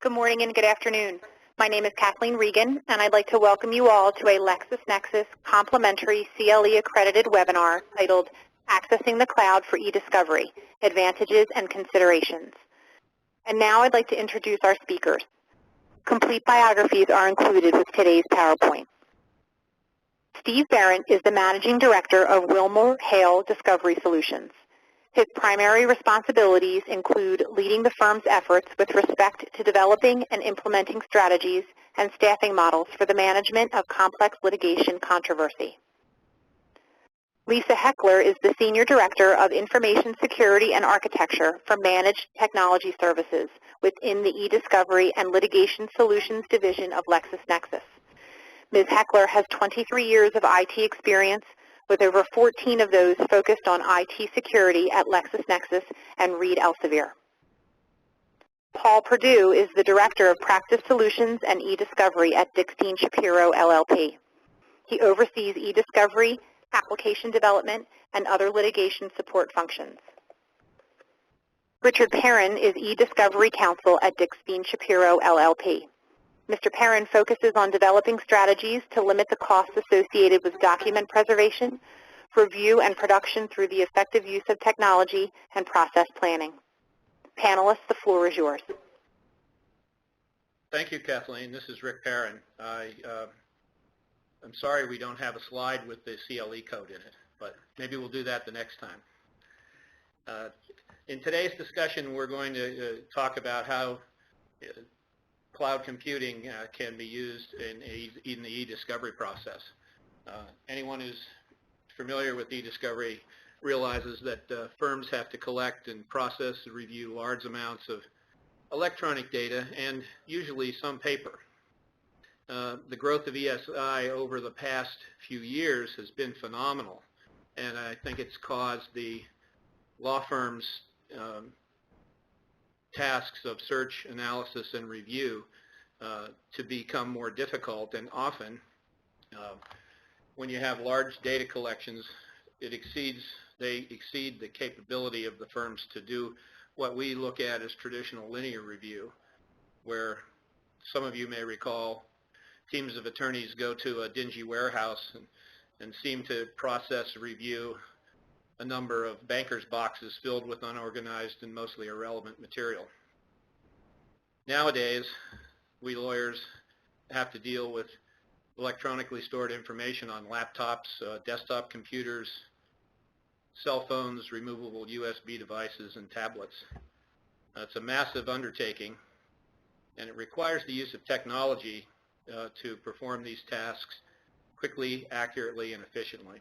Good morning and good afternoon. My name is Kathleen Regan, and I'd like to welcome you all to a LexisNexis complimentary CLE accredited webinar titled Accessing the Cloud for eDiscovery, Advantages and Considerations. And now I'd like to introduce our speakers. Complete biographies are included with today's PowerPoint. Steve Berrent is the Managing Director of WilmerHale Discovery Solutions. His primary responsibilities include leading the firm's efforts with respect to developing and implementing strategies and staffing models for the management of complex litigation controversy. Lisa Heckler is the Senior Director of Information Security and Architecture for Managed Technology Services within the eDiscovery and Litigation Solutions Division of LexisNexis. Ms. Heckler has 23 years of IT experience, with over 14 of those focused on IT security at LexisNexis and Reed Elsevier. Paul Perdue is the Director of Practice Solutions and eDiscovery at Dickstein Shapiro, LLP. He oversees eDiscovery, application development, and other litigation support functions. Richard Perrin is eDiscovery Counsel at Dickstein Shapiro, LLP. Mr. Perrin focuses on developing strategies to limit the costs associated with document preservation, review, and production through the effective use of technology and process planning. Panelists, the floor is yours. Thank you, Kathleen. This is Rick Perrin. I'm sorry we don't have a slide with the CLE code in it, but maybe we'll do that the next time. In today's discussion, we're going to talk about how cloud computing can be used in the e-discovery process. Anyone who's familiar with e-discovery realizes that firms have to collect and process and review large amounts of electronic data and usually some paper. The growth of ESI over the past few years has been phenomenal, and I think it's caused the law firms' tasks of search, analysis, and review to become more difficult, and often when you have large data collections, they exceed the capability of the firms to do what we look at as traditional linear review, where some of you may recall teams of attorneys go to a dingy warehouse and seem to process, review a number of bankers' boxes filled with unorganized and mostly irrelevant material. Nowadays, we lawyers have to deal with electronically stored information on laptops, desktop computers, cell phones, removable USB devices, and tablets. It's a massive undertaking, and it requires the use of technology to perform these tasks quickly, accurately, and efficiently.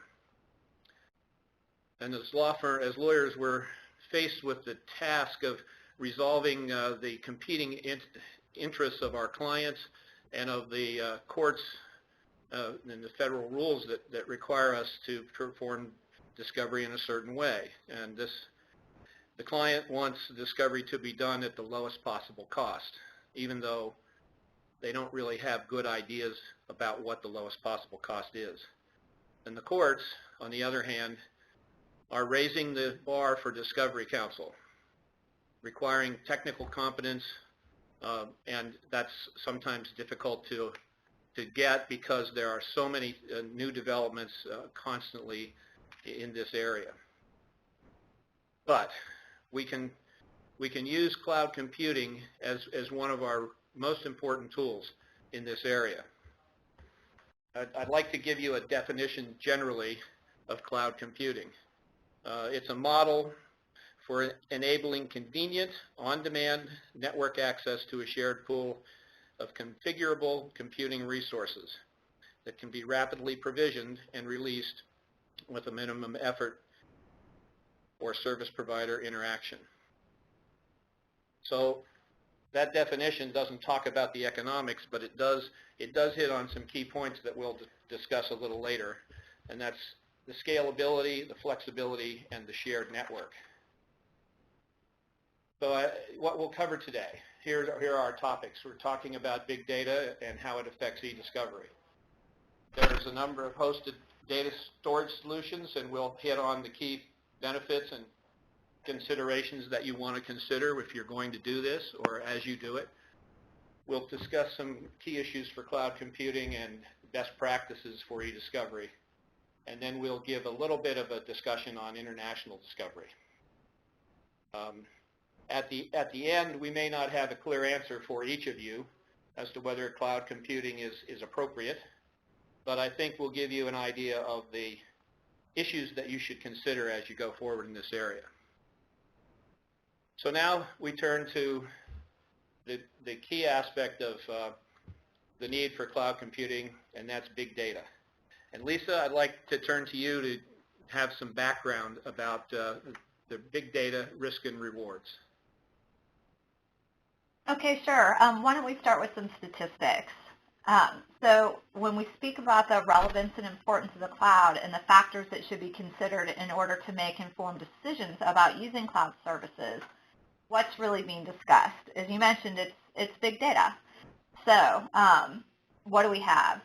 And as lawyers, we're faced with the task of resolving the competing interests of our clients and of the courts and the federal rules that require us to perform discovery in a certain way. And the client wants discovery to be done at the lowest possible cost, even though they don't really have good ideas about what the lowest possible cost is. And the courts, on the other hand, are raising the bar for discovery counsel, requiring technical competence, and that's sometimes difficult to get because there are so many new developments constantly in this area. But we can use cloud computing as one of our most important tools in this area. I'd like to give you a definition generally of cloud computing. It's a model for enabling convenient, on-demand network access to a shared pool of configurable computing resources that can be rapidly provisioned and released with a minimum effort or service provider interaction. So that definition doesn't talk about the economics, but it does hit on some key points that we'll discuss a little later, and that's the scalability, the flexibility, and the shared network. So what we'll cover today, here are our topics. We're talking about big data and how it affects e-discovery. There's a number of hosted data storage solutions, and we'll hit on the key benefits and considerations that you want to consider if you're going to do this or as you do it. we'll discuss some key issues for cloud computing and best practices for e-discovery. And then we'll give a little bit of a discussion on international discovery. At the end, we may not have a clear answer for each of you as to whether cloud computing is appropriate, but I think we'll give you an idea of the issues that you should consider as you go forward in this area. So now we turn to the key aspect of the need for cloud computing, and that's big data. And Lisa, I'd like to turn to you to have some background about the big data risk and rewards. Okay, sure. Why don't we start with some statistics? So when we speak about the relevance and importance of the cloud and the factors that should be considered in order to make informed decisions about using cloud services, what's really being discussed? As you mentioned, it's big data. So what do we have?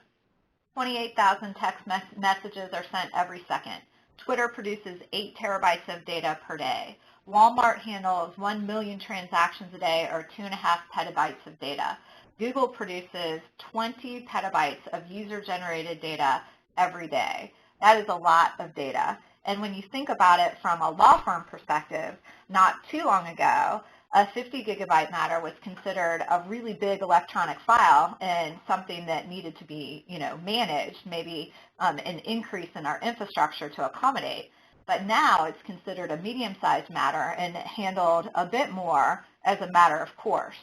28,000 text messages are sent every second. Twitter produces 8 terabytes of data per day. Walmart handles 1 million transactions a day, or 2.5 petabytes of data. Google produces 20 petabytes of user-generated data every day. That is a lot of data. And when you think about it from a law firm perspective, not too long ago, a 50 gigabyte matter was considered a really big electronic file and something that needed to be, managed, maybe an increase in our infrastructure to accommodate. But now it's considered a medium-sized matter and handled a bit more as a matter of course.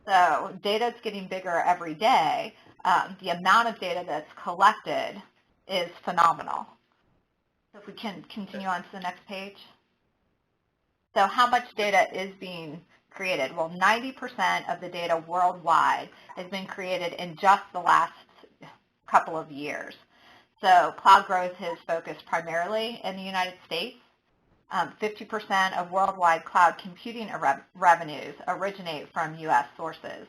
So data is getting bigger every day. The amount of data that's collected is phenomenal. So if we can continue on to the next page. So how much data is being created? Well, 90% of the data worldwide has been created in just the last couple of years. So cloud growth has focused primarily in the United States. 50% of worldwide cloud computing revenues originate from U.S. sources.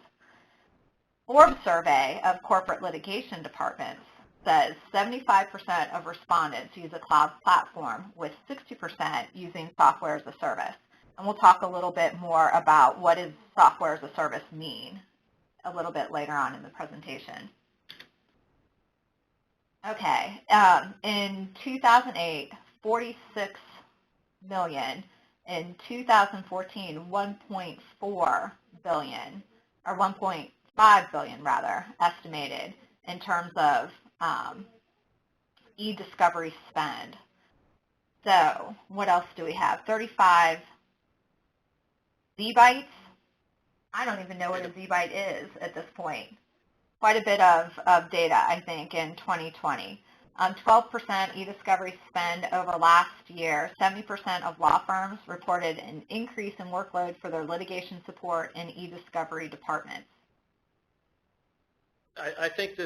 Forbes survey of corporate litigation departments says 75% of respondents use a cloud platform, with 60% using software as a service. And we'll talk a little bit more about what does software as a service mean a little bit later on in the presentation. Okay, in 2008, 46 million. In 2014, 1.4 billion, or 1.5 billion rather, estimated in terms of e-discovery spend. So what else do we have? 35 zebytes. I don't even know what a zebyte is at this point. Quite a bit of data, I think, in 2020. 12% e-discovery spend over last year. 70% of law firms reported an increase in workload for their litigation support and e-discovery departments. I think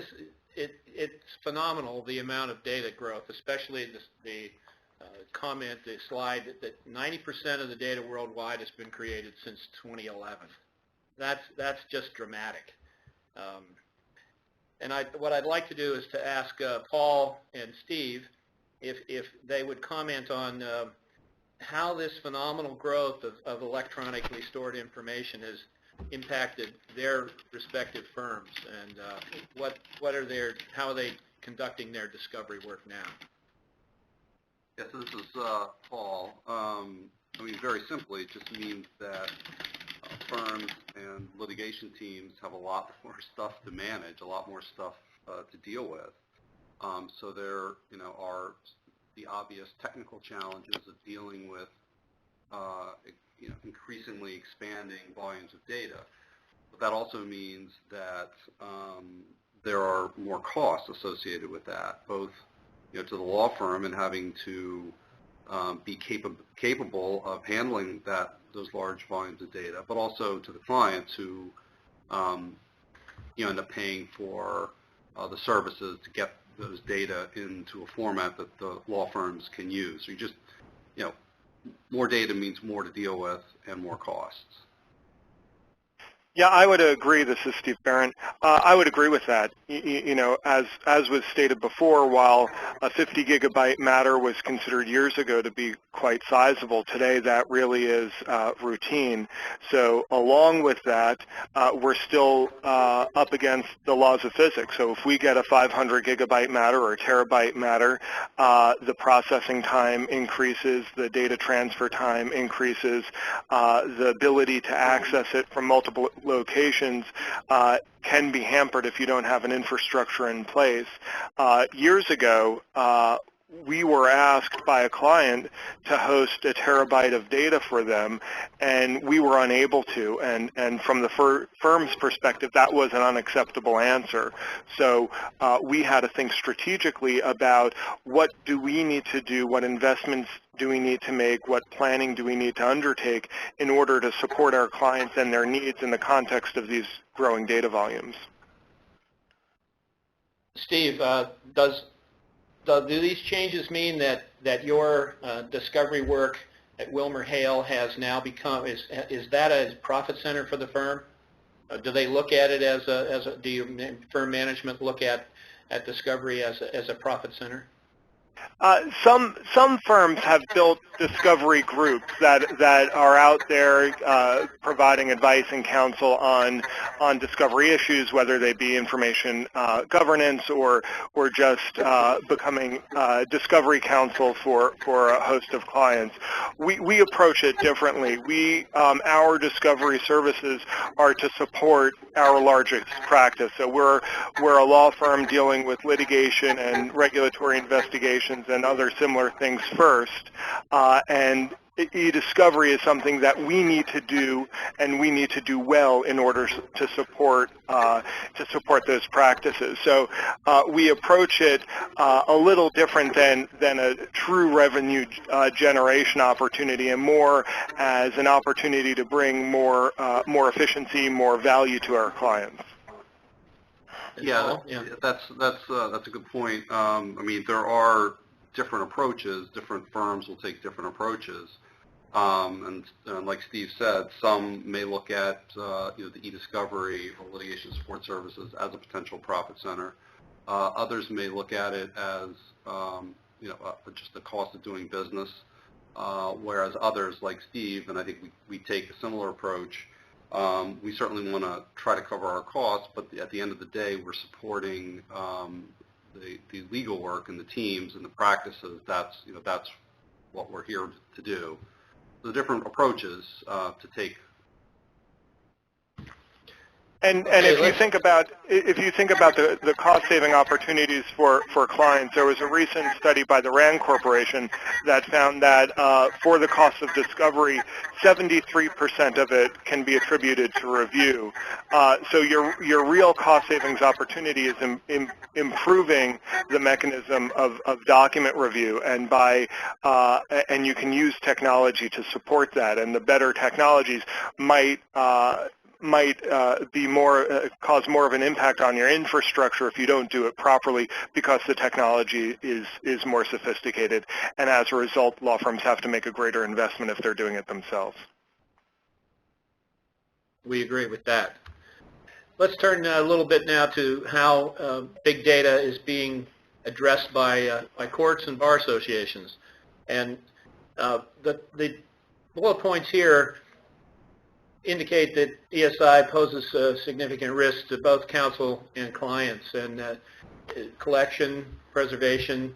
it's phenomenal, the amount of data growth, especially the slide that 90% of the data worldwide has been created since 2011. That's just dramatic. And what I'd like to do is to ask Paul and Steve if they would comment on how this phenomenal growth of electronically stored information has impacted their respective firms, and how are they conducting their discovery work now? Yes, this is Paul. Very simply, it just means that firms and litigation teams have a lot more stuff to manage, a lot more stuff to deal with. So there, are the obvious technical challenges of dealing with, increasingly expanding volumes of data. But that also means that there are more costs associated with that, both, to the law firm and having to be capable of handling those large volumes of data, but also to the clients who end up paying for the services to get those data into a format that the law firms can use. So more data means more to deal with and more costs. Yeah, I would agree. This is Steve Berrent. I would agree with that. You know, as was stated before, while a 50 gigabyte matter was considered years ago to be quite sizable, today that really is routine. So along with that, we're still up against the laws of physics. So if we get a 500 gigabyte matter or a terabyte matter, the processing time increases, the data transfer time increases, the ability to access it from multiple locations can be hampered if you don't have an infrastructure in place. Years ago, we were asked by a client to host a terabyte of data for them, and we were unable to. And from the firm's perspective, that was an unacceptable answer. So we had to think strategically about what do we need to do, what investments do we need to make, what planning do we need to undertake in order to support our clients and their needs in the context of these growing data volumes. Steve, do these changes mean that your discovery work at WilmerHale has now become, is that a profit center for the firm? Do they look at it as do your firm management look at discovery as a profit center? Some firms have built discovery groups that are out there providing advice and counsel on discovery issues, whether they be information governance or just becoming discovery counsel for a host of clients. We approach it differently. Our discovery services are to support our largest practice. So we're a law firm dealing with litigation and regulatory investigations and other similar things first, and e-discovery is something that we need to do, and we need to do well in order to support those practices. So we approach it a little different than a true revenue generation opportunity, and more as an opportunity to bring more efficiency, more value to our clients. Yeah, that's a good point. I mean, there are different approaches. Different firms will take different approaches, and like Steve said, some may look at the e-discovery or litigation support services as a potential profit center. Others may look at it as just the cost of doing business, whereas others, like Steve, and I think we take a similar approach. We certainly want to try to cover our costs, but at the end of the day, we're supporting the legal work and the teams and the practices. That's what we're here to do. The different approaches to take. And if you think about the cost saving opportunities for clients, there was a recent study by the RAND Corporation that found that for the cost of discovery, 73% of it can be attributed to review. So your real cost savings opportunity is improving the mechanism of document review, and and you can use technology to support that. And the better technologies might be cause more of an impact on your infrastructure if you don't do it properly, because the technology is more sophisticated, and as a result, law firms have to make a greater investment if they're doing it themselves. We agree with that. Let's turn a little bit now to how big data is being addressed by courts and bar associations, and the bullet points here indicate that ESI poses a significant risk to both counsel and clients, and collection, preservation,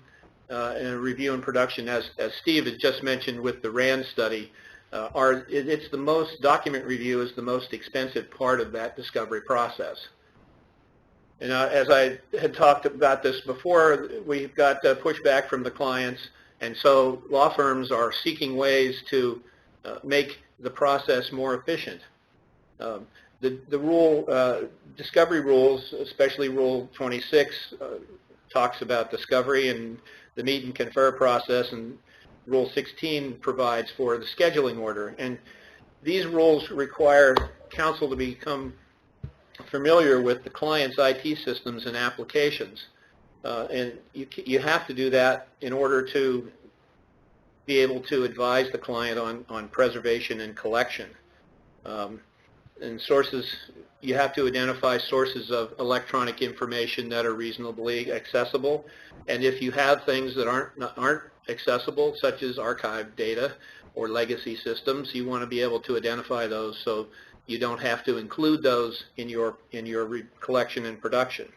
and review and production, as Steve had just mentioned with the RAND study, it's the most, document review is the most expensive part of that discovery process. And as I had talked about this before, we've got pushback from the clients, and so law firms are seeking ways to make the process more efficient. Discovery rules, especially Rule 26, talks about discovery and the meet and confer process, and Rule 16 provides for the scheduling order. And these rules require counsel to become familiar with the client's IT systems and applications. And you have to do that in order to be able to advise the client on preservation and collection. and sources, you have to identify sources of electronic information that are reasonably accessible. And if you have things that aren't accessible, such as archived data or legacy systems, you want to be able to identify those so you don't have to include those in your collection and production.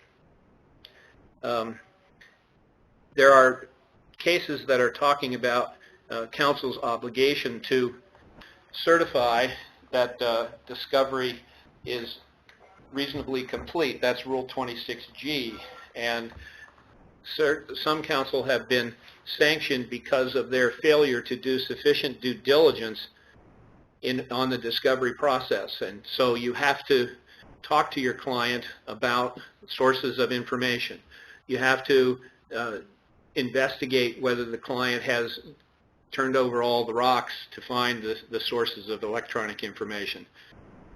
There are cases that are talking about counsel's obligation to certify that discovery is reasonably complete. That's Rule 26G. And some counsel have been sanctioned because of their failure to do sufficient due diligence on the discovery process. And so you have to talk to your client about sources of information. You have to investigate whether the client has turned over all the rocks to find the sources of electronic information.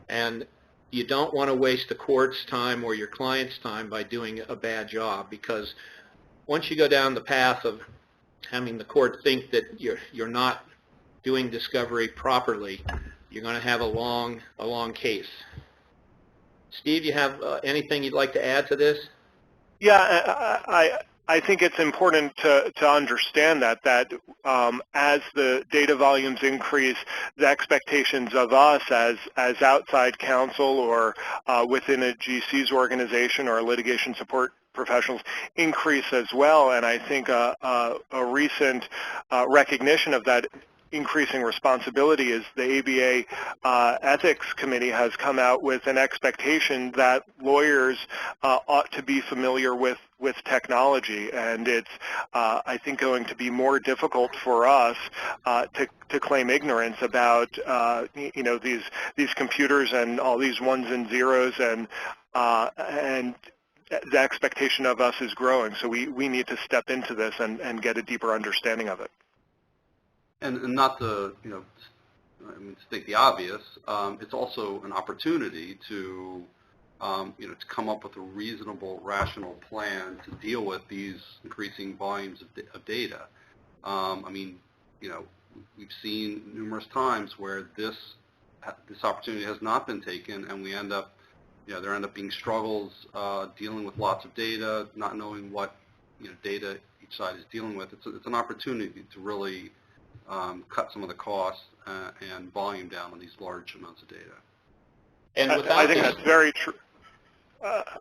And you don't want to waste the court's time or your client's time by doing a bad job, because once you go down the path of having the court think that you're not doing discovery properly, you're going to have a long case. Steve, you have anything you'd like to add to this? Yeah, I think it's important to understand that as the data volumes increase, the expectations of us as outside counsel or within a GC's organization or litigation support professionals increase as well. And I think a recent recognition of that increasing responsibility is the ABA Ethics Committee has come out with an expectation that lawyers ought to be familiar with technology, and it's I think going to be more difficult for us to claim ignorance about these computers and all these ones and zeros, and the expectation of us is growing. So we need to step into this and get a deeper understanding of it. And not to, state the obvious, it's also an opportunity to, to come up with a reasonable, rational plan to deal with these increasing volumes of data. We've seen numerous times where this opportunity has not been taken, and we end up, there end up being struggles dealing with lots of data, not knowing what, data each side is dealing with. It's an opportunity to really cut some of the costs and volume down on these large amounts of data. And I think that's very true.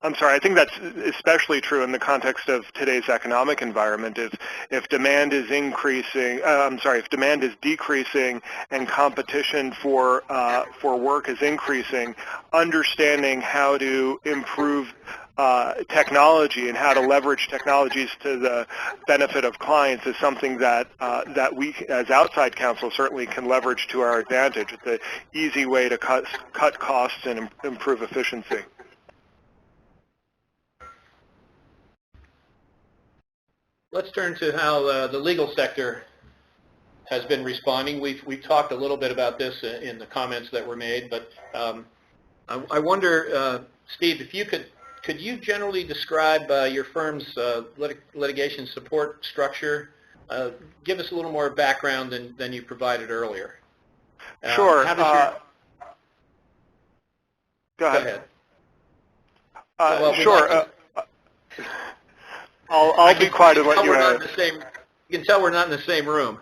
I'm sorry, I think that's especially true in the context of today's economic environment. If demand is increasing, if demand is decreasing and competition for work is increasing, understanding how to improve technology and how to leverage technologies to the benefit of clients is something that we as outside counsel certainly can leverage to our advantage. It's an easy way to cut costs and improve efficiency. Let's turn to how the legal sector has been responding. We've talked a little bit about this in the comments that were made, but I wonder, Steve, if you could you generally describe your firm's litigation support structure? Give us a little more background than you provided earlier. Sure. Go ahead. Sure. I'll be quiet and let you add. You can tell we're not in the same room.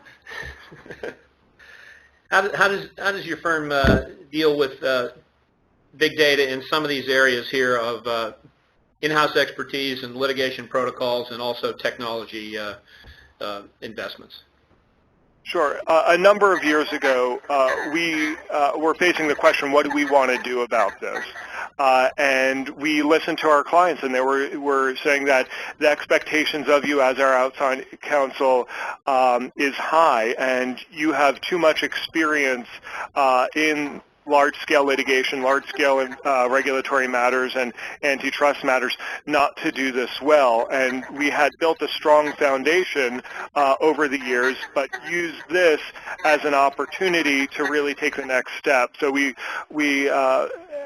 How does your firm deal with big data in some of these areas here of in-house expertise and litigation protocols and also technology investments? Sure. A number of years ago, we were facing the question, what do we want to do about this? And we listened to our clients, and they were saying that the expectations of you as our outside counsel is high, and you have too much experience in large-scale litigation, large-scale regulatory matters, and antitrust matters not to do this well. And we had built a strong foundation over the years, but used this as an opportunity to really take the next step. So we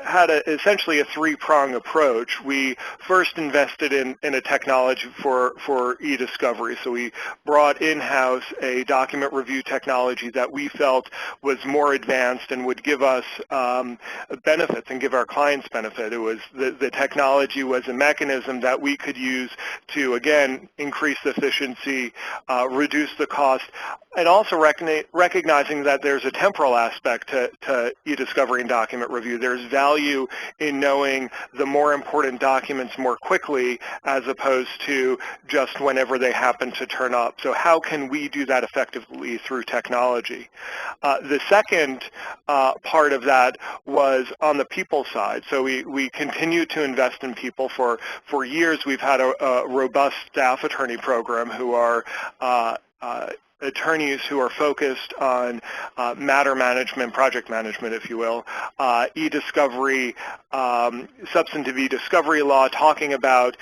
had essentially a three-prong approach. We first invested in a technology for e-discovery. So we brought in-house a document review technology that we felt was more advanced and would give us benefits and give our clients benefit. It was the technology was a mechanism that we could use to, again, increase efficiency, reduce the cost, and also recognizing that there's a temporal aspect to e-discovery and document review. There's value in knowing the more important documents more quickly as opposed to just whenever they happen to turn up. So how can we do that effectively through technology? The second part of that was on the people side. So we continue to invest in people. For years, we've had a robust staff attorney program who are attorneys who are focused on matter management, project management, if you will, e-discovery, substantive e-discovery law, talking about,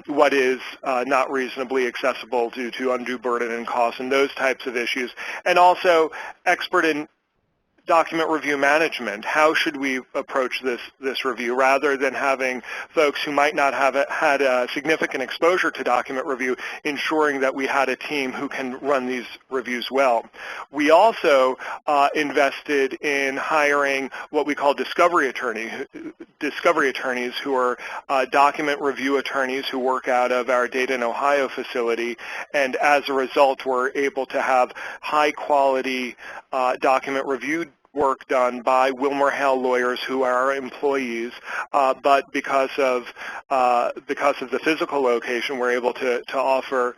what is not reasonably accessible due to undue burden and cost and those types of issues, and also expert in document review management. How should we approach this review rather than having folks who might not have had a significant exposure to document review, ensuring that we had a team who can run these reviews well. We also invested in hiring what we call discovery attorneys who are document review attorneys who work out of our Dayton, Ohio facility, and as a result we're able to have high quality document review work done by WilmerHale lawyers who are our employees, but because of the physical location, we're able to offer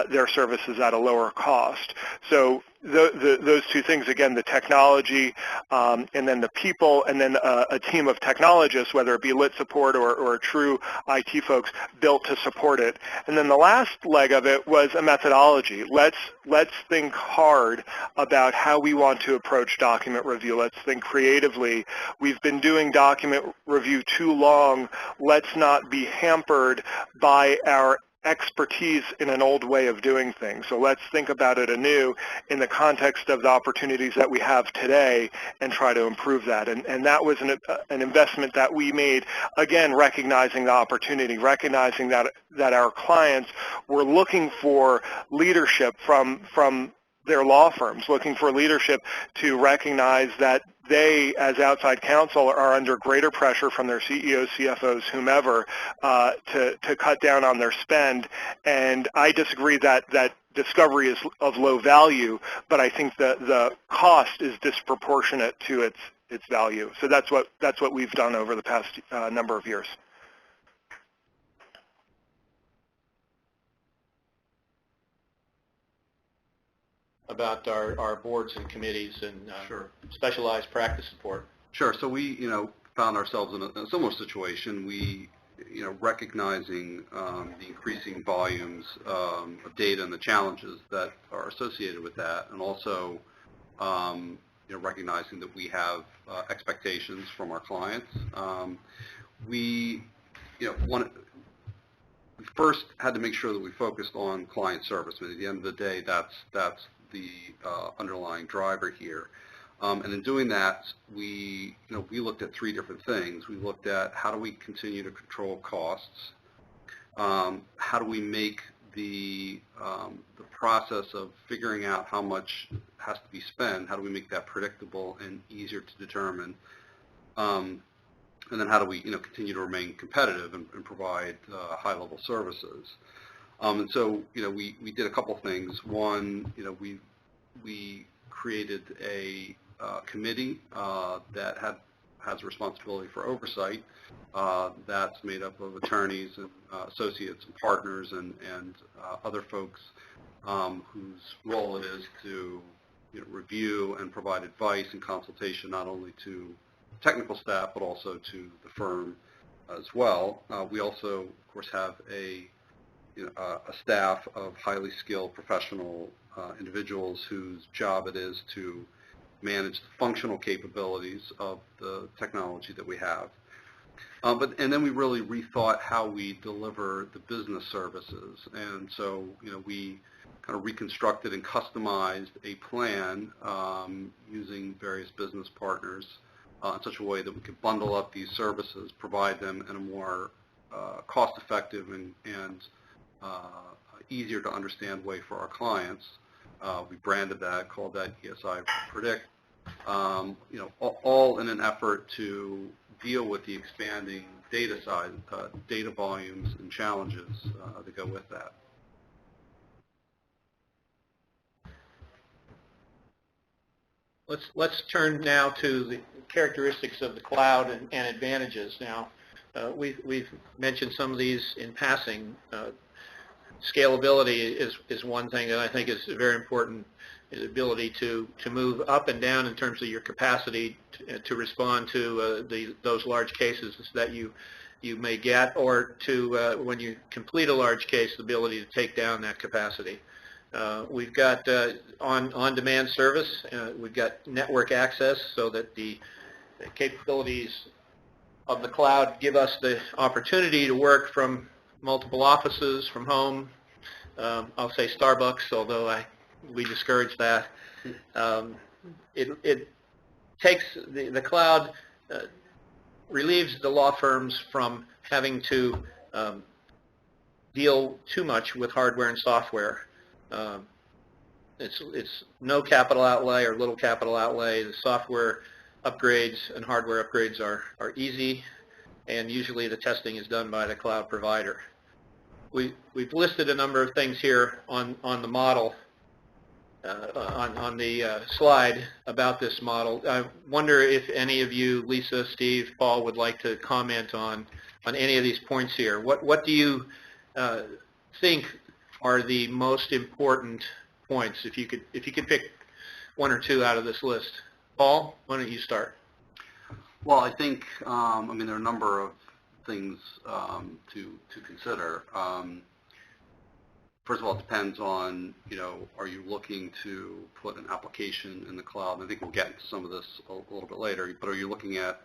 their services at a lower cost. So those two things, again, the technology and then the people, and then a team of technologists, whether it be lit support or true IT folks, built to support it. And then the last leg of it was a methodology. Let's think hard about how we want to approach document review. Let's think creatively. We've been doing document review too long. Let's not be hampered by our expertise in an old way of doing things. So let's think about it anew in the context of the opportunities that we have today and try to improve that. And that was an investment that we made, again, recognizing the opportunity, recognizing that our clients were looking for leadership from their law firms, looking for leadership to recognize that they, as outside counsel, are under greater pressure from their CEOs, CFOs, whomever, to cut down on their spend. And I disagree that discovery is of low value, but I think the cost is disproportionate to its value. So that's what we've done over the past number of years. About our boards and committees and Sure. specialized practice support. Sure. So we, found ourselves in a similar situation. We, recognizing the increasing volumes of data and the challenges that are associated with that, and also, recognizing that we have expectations from our clients. We, we first had to make sure that we focused on client service. I mean, at the end of the day, that's the underlying driver here. And in doing that, we looked at three different things. We looked at how do we continue to control costs, how do we make the process of figuring out how much has to be spent, how do we make that predictable and easier to determine, and then how do we continue to remain competitive and provide high-level services. And so, we did a couple things. One, we created a committee that has responsibility for oversight. That's made up of attorneys and associates and partners and other folks whose role it is to review and provide advice and consultation not only to technical staff but also to the firm as well. We also, of course, have a staff of highly skilled professional individuals whose job it is to manage the functional capabilities of the technology that we have. And then we really rethought how we deliver the business services. And so, we kind of reconstructed and customized a plan using various business partners in such a way that we could bundle up these services, provide them in a more cost-effective and easier to understand way for our clients. We branded that, called that ESI Predict. All in an effort to deal with the expanding data size, data volumes, and challenges that go with that. Let's turn now to the characteristics of the cloud and advantages. Now, we've mentioned some of these in passing. Scalability is one thing that I think is very important. The ability to move up and down in terms of your capacity to respond to those large cases that you may get, or to when you complete a large case, the ability to take down that capacity. We've got on-demand service. We've got network access, so that the capabilities of the cloud give us the opportunity to work from multiple offices, from home. I'll say Starbucks, although we discourage that. It takes the cloud relieves the law firms from having to deal too much with hardware and software. It's no capital outlay or little capital outlay. The software upgrades and hardware upgrades are easy, and usually the testing is done by the cloud provider. We've listed a number of things here on the model, on the slide about this model. I wonder if any of you, Lisa, Steve, Paul, would like to comment on any of these points here. What do you think are the most important points? If you could pick one or two out of this list. Paul, why don't you start? Well, I think there are a number of things to consider. First of all, it depends on, are you looking to put an application in the cloud? And I think we'll get into some of this a little bit later, but are you looking at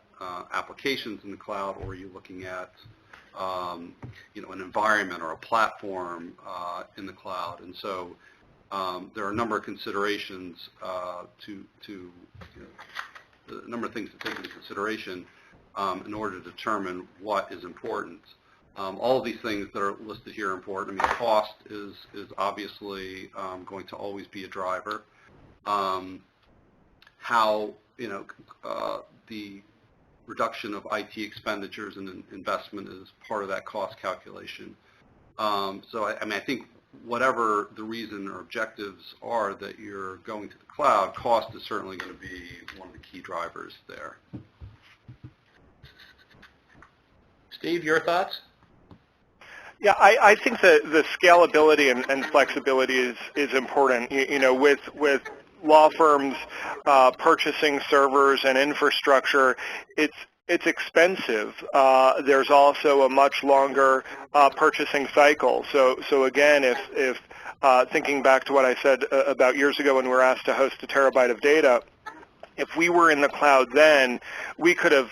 applications in the cloud, or are you looking at an environment or a platform in the cloud? And so there are a number of considerations a number of things to take into consideration in order to determine what is important. All of these things that are listed here are important. Cost is obviously going to always be a driver. How the reduction of IT expenditures and investment is part of that cost calculation. So I think whatever the reason or objectives are that you're going to the cloud, cost is certainly going to be one of the key drivers there. Steve, your thoughts? Yeah, I think the scalability and flexibility is important. With law firms purchasing servers and infrastructure, it's expensive. There's also a much longer purchasing cycle. So again, if thinking back to what I said about years ago when we were asked to host a terabyte of data, if we were in the cloud then, we could have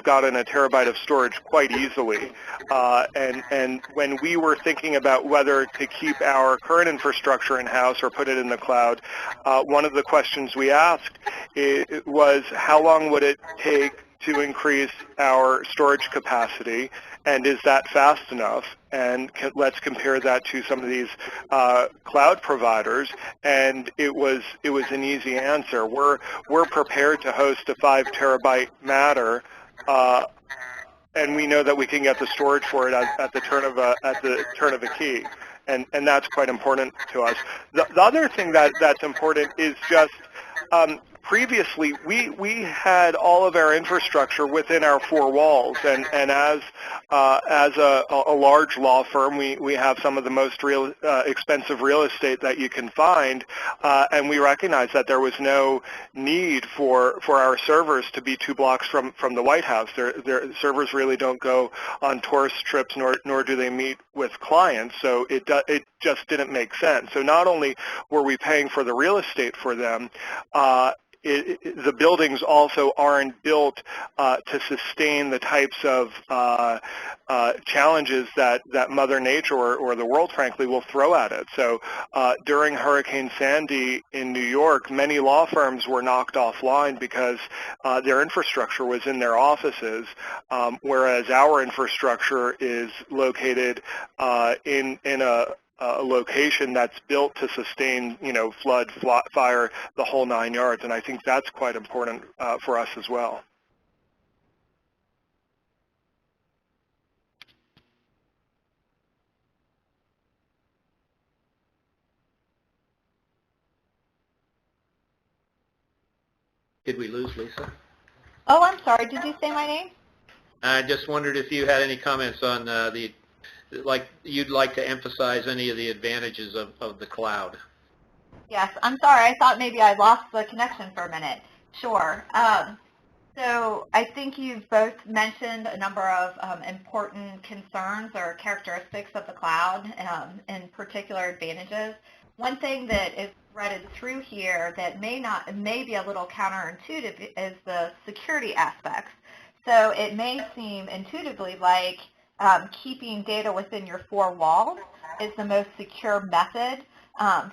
gotten a terabyte of storage quite easily. And when we were thinking about whether to keep our current infrastructure in-house or put it in the cloud, one of the questions we asked was how long would it take to increase our storage capacity, and is that fast enough? And let's compare that to some of these cloud providers, and it was an easy answer. We're prepared to host a 5 terabyte matter, and we know that we can get the storage for it at the turn of a key, and that's quite important to us. The other thing that's important is just previously, we had all of our infrastructure within our 4 walls, and as a large law firm, we have some of the most expensive real estate that you can find, and we recognized that there was no need for our servers to be 2 blocks from the White House. Their servers really don't go on tourist trips, nor do they meet with clients, so it just didn't make sense. So not only were we paying for the real estate for them, the buildings also aren't built to sustain the types of challenges that Mother Nature or the world, frankly, will throw at it. So during Hurricane Sandy in New York, many law firms were knocked offline because their infrastructure was in their offices, whereas our infrastructure is located in a location that's built to sustain, flood, fire, the whole 9 yards, and I think that's quite important for us as well. Did we lose Lisa? Oh, I'm sorry. Did you say my name? I just wondered if you had any comments on you'd like to emphasize any of the advantages of the cloud. Yes, I'm sorry. I thought maybe I lost the connection for a minute. Sure. So I think you've both mentioned a number of important concerns or characteristics of the cloud, in particular advantages. One thing that is threaded through here that may be a little counterintuitive is the security aspects. So it may seem intuitively like keeping data within your four walls is the most secure method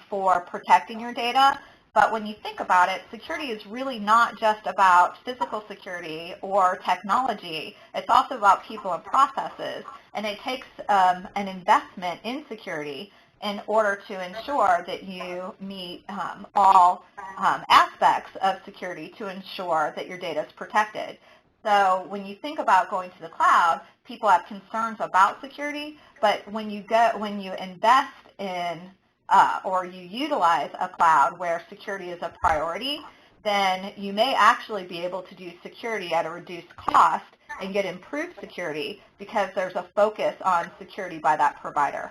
for protecting your data. But when you think about it, security is really not just about physical security or technology. It's also about people and processes. And it takes an investment in security in order to ensure that you meet all aspects of security to ensure that your data is protected. So when you think about going to the cloud, people have concerns about security, but when you invest in or you utilize a cloud where security is a priority, then you may actually be able to do security at a reduced cost and get improved security because there's a focus on security by that provider.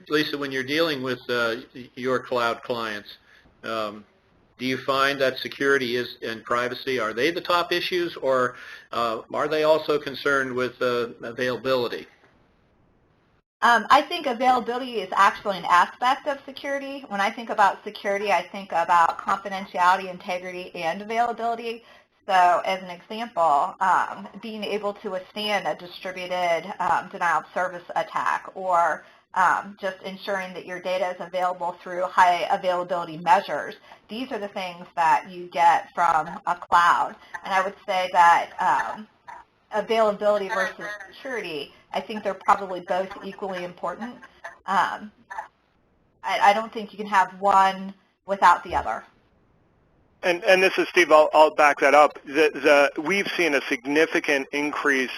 Lisa, when you're dealing with your cloud clients, do you find that security and privacy, are they the top issues, or are they also concerned with availability? I think availability is actually an aspect of security. When I think about security, I think about confidentiality, integrity, and availability. So as an example, being able to withstand a distributed denial of service attack, or just ensuring that your data is available through high availability measures. These are the things that you get from a cloud. And I would say that availability versus security, I think they're probably both equally important. I don't think you can have one without the other. And this is Steve. I'll back that up. We've seen a significant increase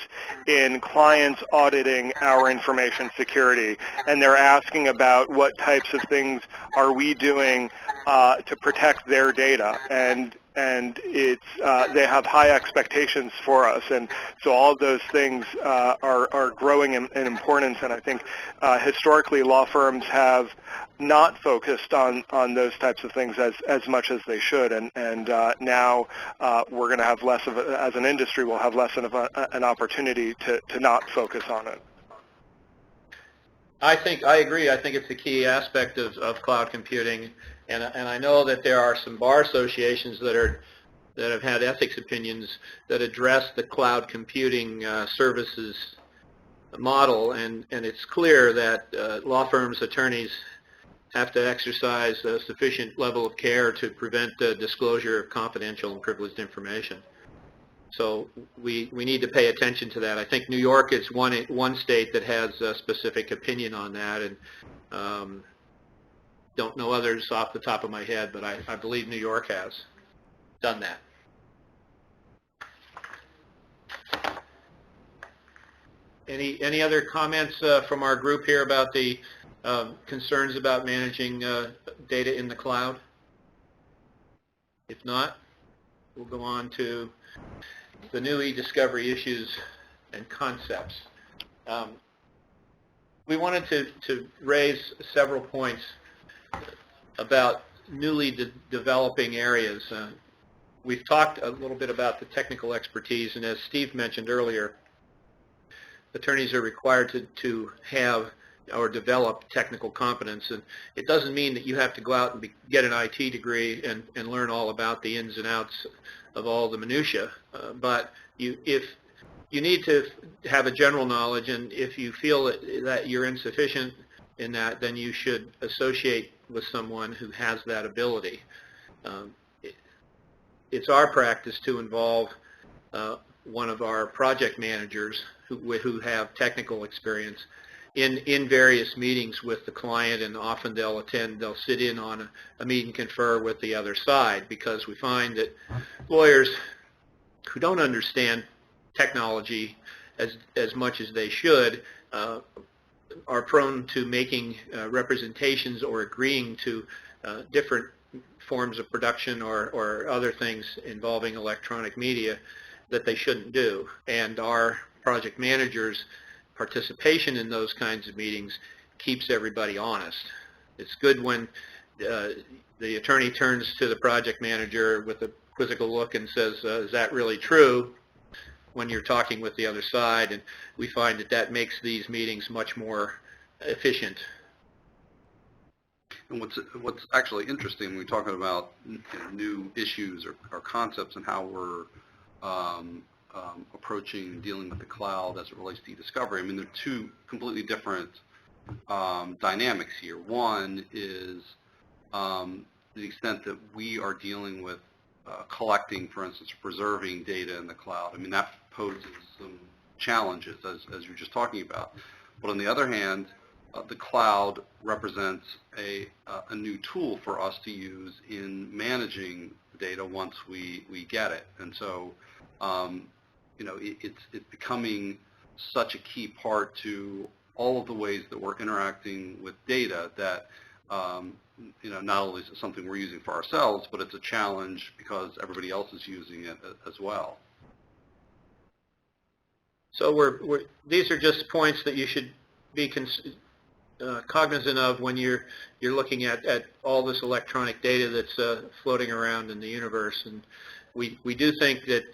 in clients auditing our information security, and they're asking about what types of things are we doing to protect their data. And it's they have high expectations for us, and so all of those things are growing in importance. And I think historically law firms have not focused on those types of things as much as they should, and now we're going to have less of as an industry, we'll have less of an opportunity to not focus on it. I agree. I think it's a key aspect of cloud computing, and I know that there are some bar associations that have had ethics opinions that address the cloud computing services model, and it's clear that law firms, attorneys have to exercise a sufficient level of care to prevent the disclosure of confidential and privileged information. So we need to pay attention to that. I think New York is one state that has a specific opinion on that, and don't know others off the top of my head, but I believe New York has done that. Any other comments from our group here about the concerns about managing data in the cloud? If not, we'll go on to the new e-discovery issues and concepts. We wanted to raise several points about newly developing areas. We've talked a little bit about the technical expertise, and as Steve mentioned earlier, attorneys are required to have or develop technical competence. And it doesn't mean that you have to go out and get an IT degree and learn all about the ins and outs of all the minutia. But if you need to have a general knowledge, and if you feel that you're insufficient in that, then you should associate with someone who has that ability. It's our practice to involve one of our project managers who have technical experience in various meetings with the client, and often they'll sit in on a meet and confer with the other side, because we find that lawyers who don't understand technology as much as they should are prone to making representations or agreeing to different forms of production or other things involving electronic media that they shouldn't do. And our project managers' participation in those kinds of meetings keeps everybody honest. It's good when the attorney turns to the project manager with a quizzical look and says, is that really true, when you're talking with the other side, and we find that makes these meetings much more efficient. And what's actually interesting when we're talking about new issues or concepts and how we're approaching dealing with the cloud as it relates to e-discovery, I mean, there are two completely different dynamics here. One is the extent that we are dealing with collecting, for instance, preserving data in the cloud. I mean, that poses some challenges, as you were just talking about. But on the other hand, the cloud represents a new tool for us to use in managing data once we get it. And so, you know, it's becoming such a key part to all of the ways that we're interacting with data that, you know, not only is it something we're using for ourselves, but it's a challenge because everybody else is using it as well. So these are just points that you should be cognizant of when you're looking at all this electronic data that's floating around in the universe. And we do think that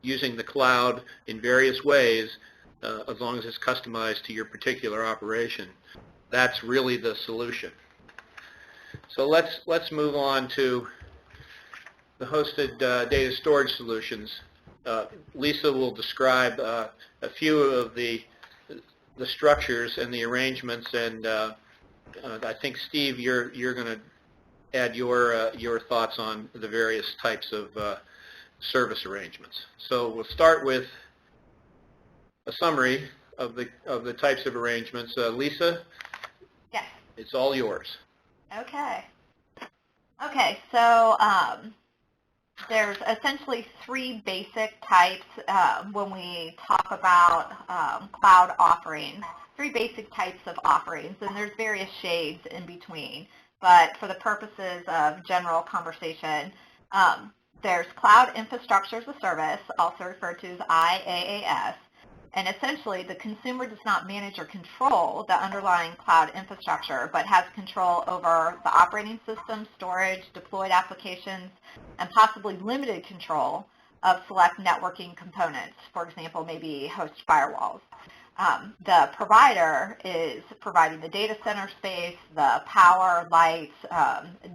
using the cloud in various ways, as long as it's customized to your particular operation, that's really the solution. So let's move on to the hosted data storage solutions. Lisa will describe a few of the structures and the arrangements, and I think, Steve, you're going to add your thoughts on the various types of service arrangements. So we'll start with a summary of the types of arrangements. Lisa? Yes. It's all yours. Okay. Okay, so there's essentially three basic types when we talk about cloud offerings, three basic types of offerings, and there's various shades in between. But for the purposes of general conversation, there's Cloud Infrastructure as a Service, also referred to as IaaS. And essentially, the consumer does not manage or control the underlying cloud infrastructure, but has control over the operating system, storage, deployed applications, and possibly limited control of select networking components, for example, maybe host firewalls. The provider is providing the data center space, the power, lights,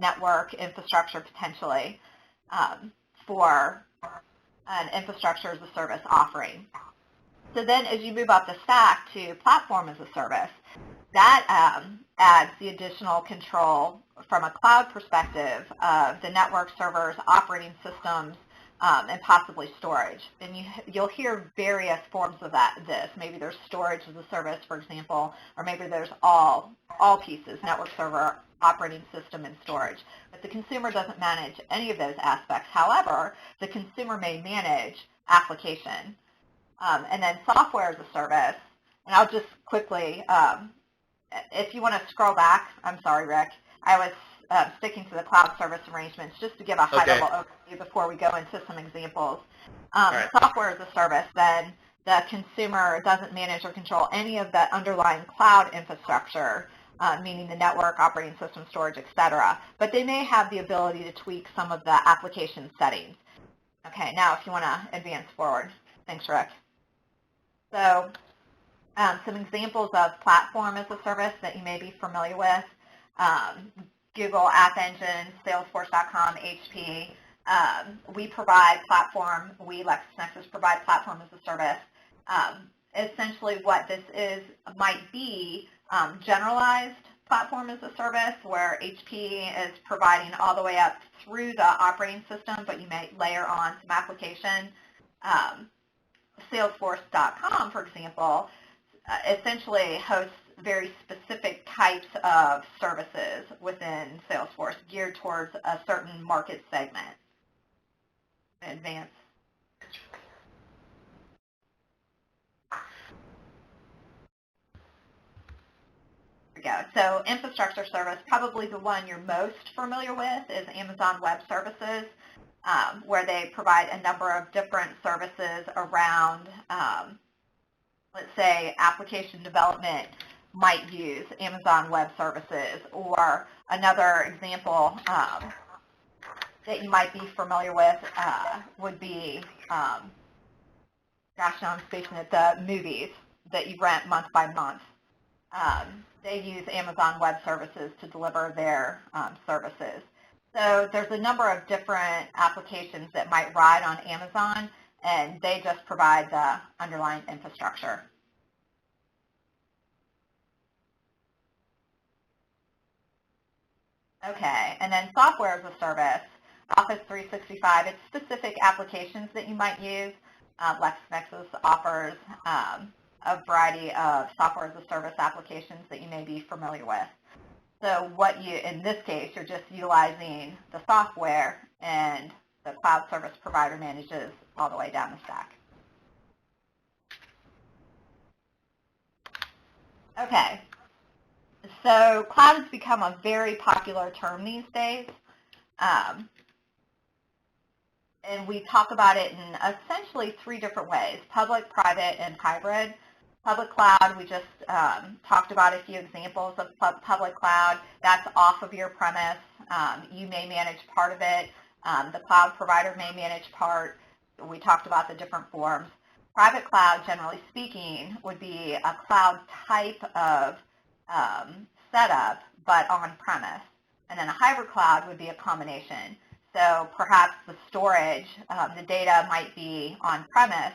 network infrastructure potentially for an infrastructure as a service offering. So then as you move up the stack to platform as a service, that adds the additional control from a cloud perspective of the network servers, operating systems, and possibly storage. And you'll hear various forms of this. Maybe there's storage as a service, for example, or maybe there's all pieces, network server, operating system, and storage. But the consumer doesn't manage any of those aspects. However, the consumer may manage application. And then software as a service, and I'll just quickly, if you want to scroll back, I'm sorry, Rick, I was sticking to the cloud service arrangements just to give a high-level overview before we go into some examples. Right. Software as a service, then the consumer doesn't manage or control any of the underlying cloud infrastructure, meaning the network, operating system, storage, etc. But they may have the ability to tweak some of the application settings. Okay, now if you want to advance forward. Thanks, Rick. So some examples of platform as a service that you may be familiar with, Google App Engine, Salesforce.com, HP. We provide platform, we LexisNexis provide platform as a service. Essentially what this is might be generalized platform as a service where HP is providing all the way up through the operating system, but you may layer on some application. Salesforce.com, for example, essentially hosts very specific types of services within Salesforce geared towards a certain market segment. Advanced. There we go. So infrastructure service, probably the one you're most familiar with is Amazon Web Services, where they provide a number of different services around, let's say, application development might use Amazon Web Services, or another example that you might be familiar with would be, gosh, now I'm spacing it, the movies that you rent month by month. They use Amazon Web Services to deliver their services. So there's a number of different applications that might ride on Amazon, and they just provide the underlying infrastructure. Okay, and then software as a service, Office 365, it's specific applications that you might use. LexisNexis offers a variety of software as a service applications that you may be familiar with. So what you, in this case, you're just utilizing the software and the cloud service provider manages all the way down the stack. Okay, so cloud has become a very popular term these days. And we talk about it in essentially three different ways: public, private, and hybrid. Public cloud, we just talked about a few examples of public cloud. That's off of your premise. You may manage part of it. The cloud provider may manage part. We talked about the different forms. Private cloud, generally speaking, would be a cloud type of setup, but on-premise. And then a hybrid cloud would be a combination. So perhaps the storage, the data might be on-premise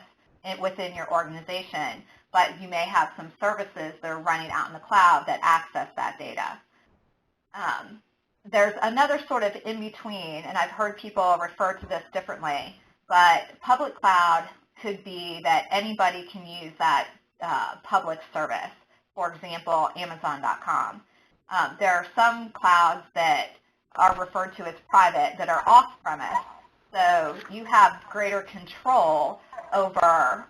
within your organization, but you may have some services that are running out in the cloud that access that data. There's another sort of in-between, and I've heard people refer to this differently, but public cloud could be that anybody can use that public service. For example, Amazon.com. There are some clouds that are referred to as private that are off-premise, so you have greater control over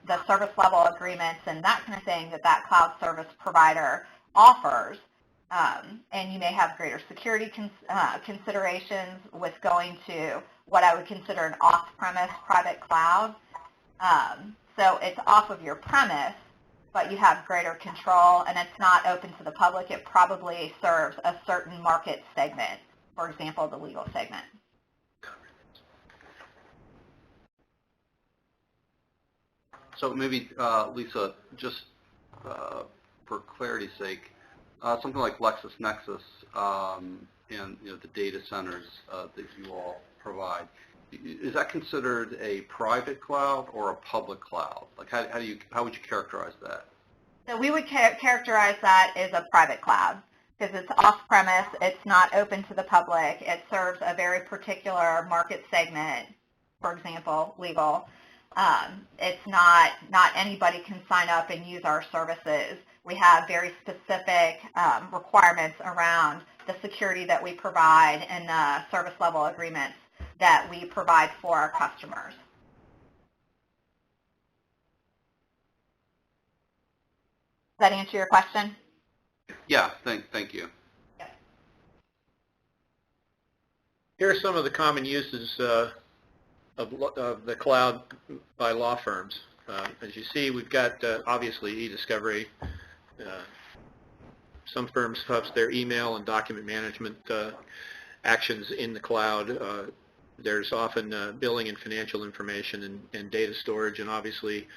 the service level agreements and that kind of thing that that cloud service provider offers, and you may have greater security considerations with going to what I would consider an off-premise private cloud. So it's off of your premise, but you have greater control, and it's not open to the public. It probably serves a certain market segment, for example, the legal segment. So maybe, Lisa, just for clarity's sake, something like LexisNexis and the data centers that you all provide, is that considered a private cloud or a public cloud? Like how would you characterize that? So we would characterize that as a private cloud because it's off-premise, it's not open to the public, it serves a very particular market segment, for example, legal. It's not anybody can sign up and use our services. We have very specific requirements around the security that we provide and the service level agreements that we provide for our customers. Does that answer your question? Yeah, thank you. Yep. Here are some of the common uses of the cloud by law firms. As you see, we've got obviously e-discovery. Some firms host their email and document management actions in the cloud. There's often billing and financial information and data storage, and obviously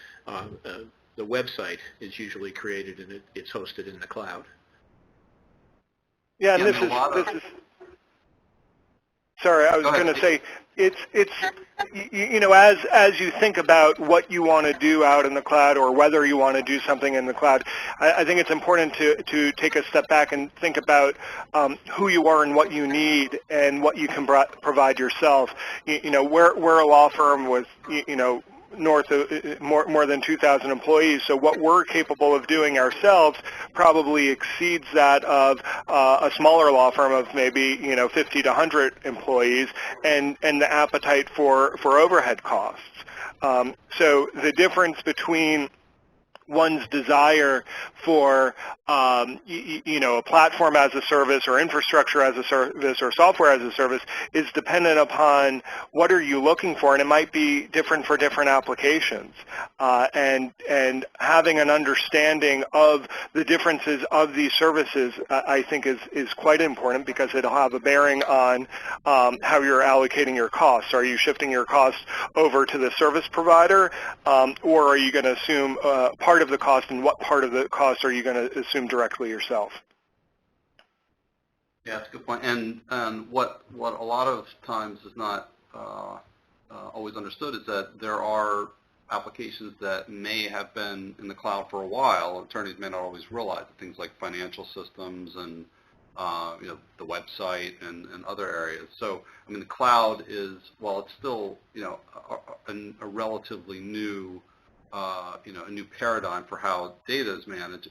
the website is usually created and it's hosted in the cloud. Yeah, and this is sorry, I was going to say, it's you know, as you think about what you want to do out in the cloud or whether you want to do something in the cloud, I think it's important to take a step back and think about who you are and what you need and what you can provide yourself. You know, we're a law firm with, you know, north of more than 2,000 employees. So what we're capable of doing ourselves probably exceeds that of a smaller law firm of maybe, you know, 50 to 100 employees, and the appetite for overhead costs. So the difference between one's desire for, you know, a platform as a service or infrastructure as a service or software as a service is dependent upon what are you looking for, and it might be different for different applications. And having an understanding of the differences of these services, I think is quite important, because it'll have a bearing on how you're allocating your costs. Are you shifting your costs over to the service provider, or are you going to assume part of the cost, and what part of the cost are you going to assume directly yourself? Yeah, that's a good point. And what a lot of times is not always understood is that there are applications that may have been in the cloud for a while. Attorneys may not always realize it, things like financial systems and you know, the website and other areas. So I mean, the cloud is, while it's still, you know, a relatively new you know, a new paradigm for how data is managed.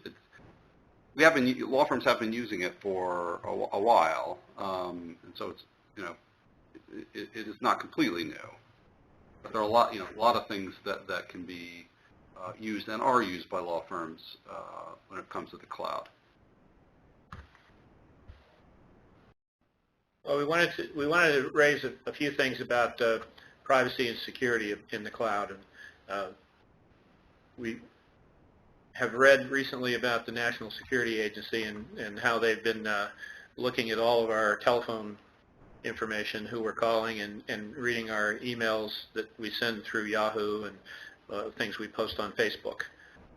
Law firms have been using it for a while, and so it's, you know, it is not completely new. But there are a lot of things that can be used and are used by law firms when it comes to the cloud. Well, we wanted to raise a few things about privacy and security in the cloud, and we have read recently about the National Security Agency and how they've been looking at all of our telephone information, who we're calling, and reading our emails that we send through Yahoo and things we post on Facebook.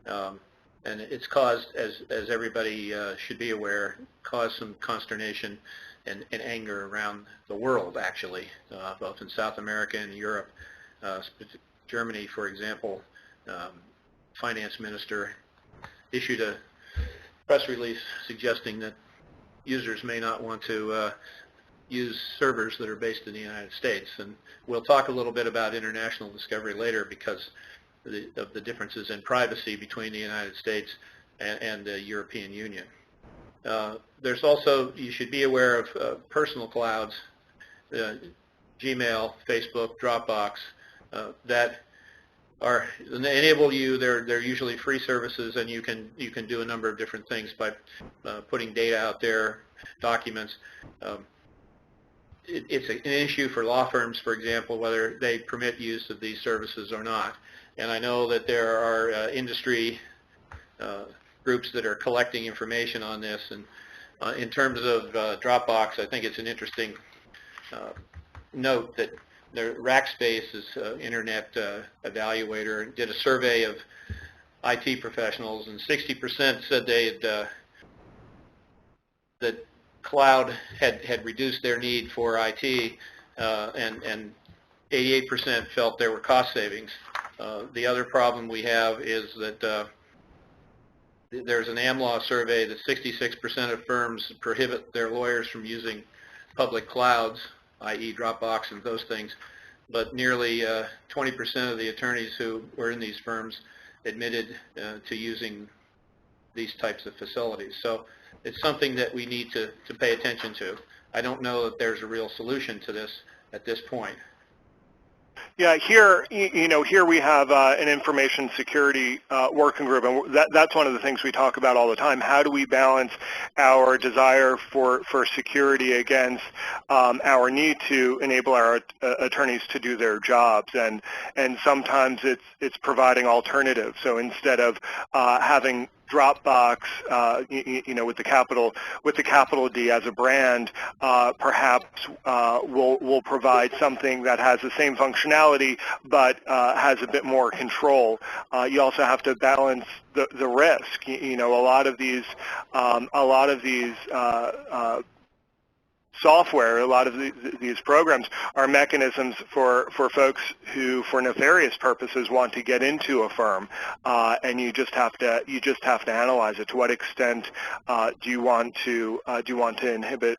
And it's caused, as everybody should be aware, caused some consternation and anger around the world, actually, both in South America and Europe. Germany, for example, finance minister issued a press release suggesting that users may not want to use servers that are based in the United States. And we'll talk a little bit about international discovery later because of the differences in privacy between the United States and the European Union. There's also, you should be aware of personal clouds, Gmail, Facebook, Dropbox, that enable you. They're usually free services, and you can do a number of different things by putting data out there, documents. It's an issue for law firms, for example, whether they permit use of these services or not. And I know that there are industry groups that are collecting information on this. And in terms of Dropbox, I think it's an interesting note that Rackspace is internet evaluator, did a survey of IT professionals, and 60% said that cloud had reduced their need for IT, and 88% felt there were cost savings. The other problem we have is that there's an AmLaw survey that 66% of firms prohibit their lawyers from using public clouds, i.e. Dropbox and those things, but nearly 20% of the attorneys who were in these firms admitted to using these types of facilities. So it's something that we need to pay attention to. I don't know that there's a real solution to this at this point. Yeah, here we have an information security working group, and that's one of the things we talk about all the time. How do we balance our desire for security against our need to enable our attorneys to do their jobs? And sometimes it's providing alternatives. So instead of having Dropbox, with the capital D as a brand, perhaps will provide something that has the same functionality but has a bit more control. You also have to balance the risk. A lot of these software, a lot of these programs are mechanisms for folks who, for nefarious purposes, want to get into a firm, and you just have to analyze it. To what extent do you want to inhibit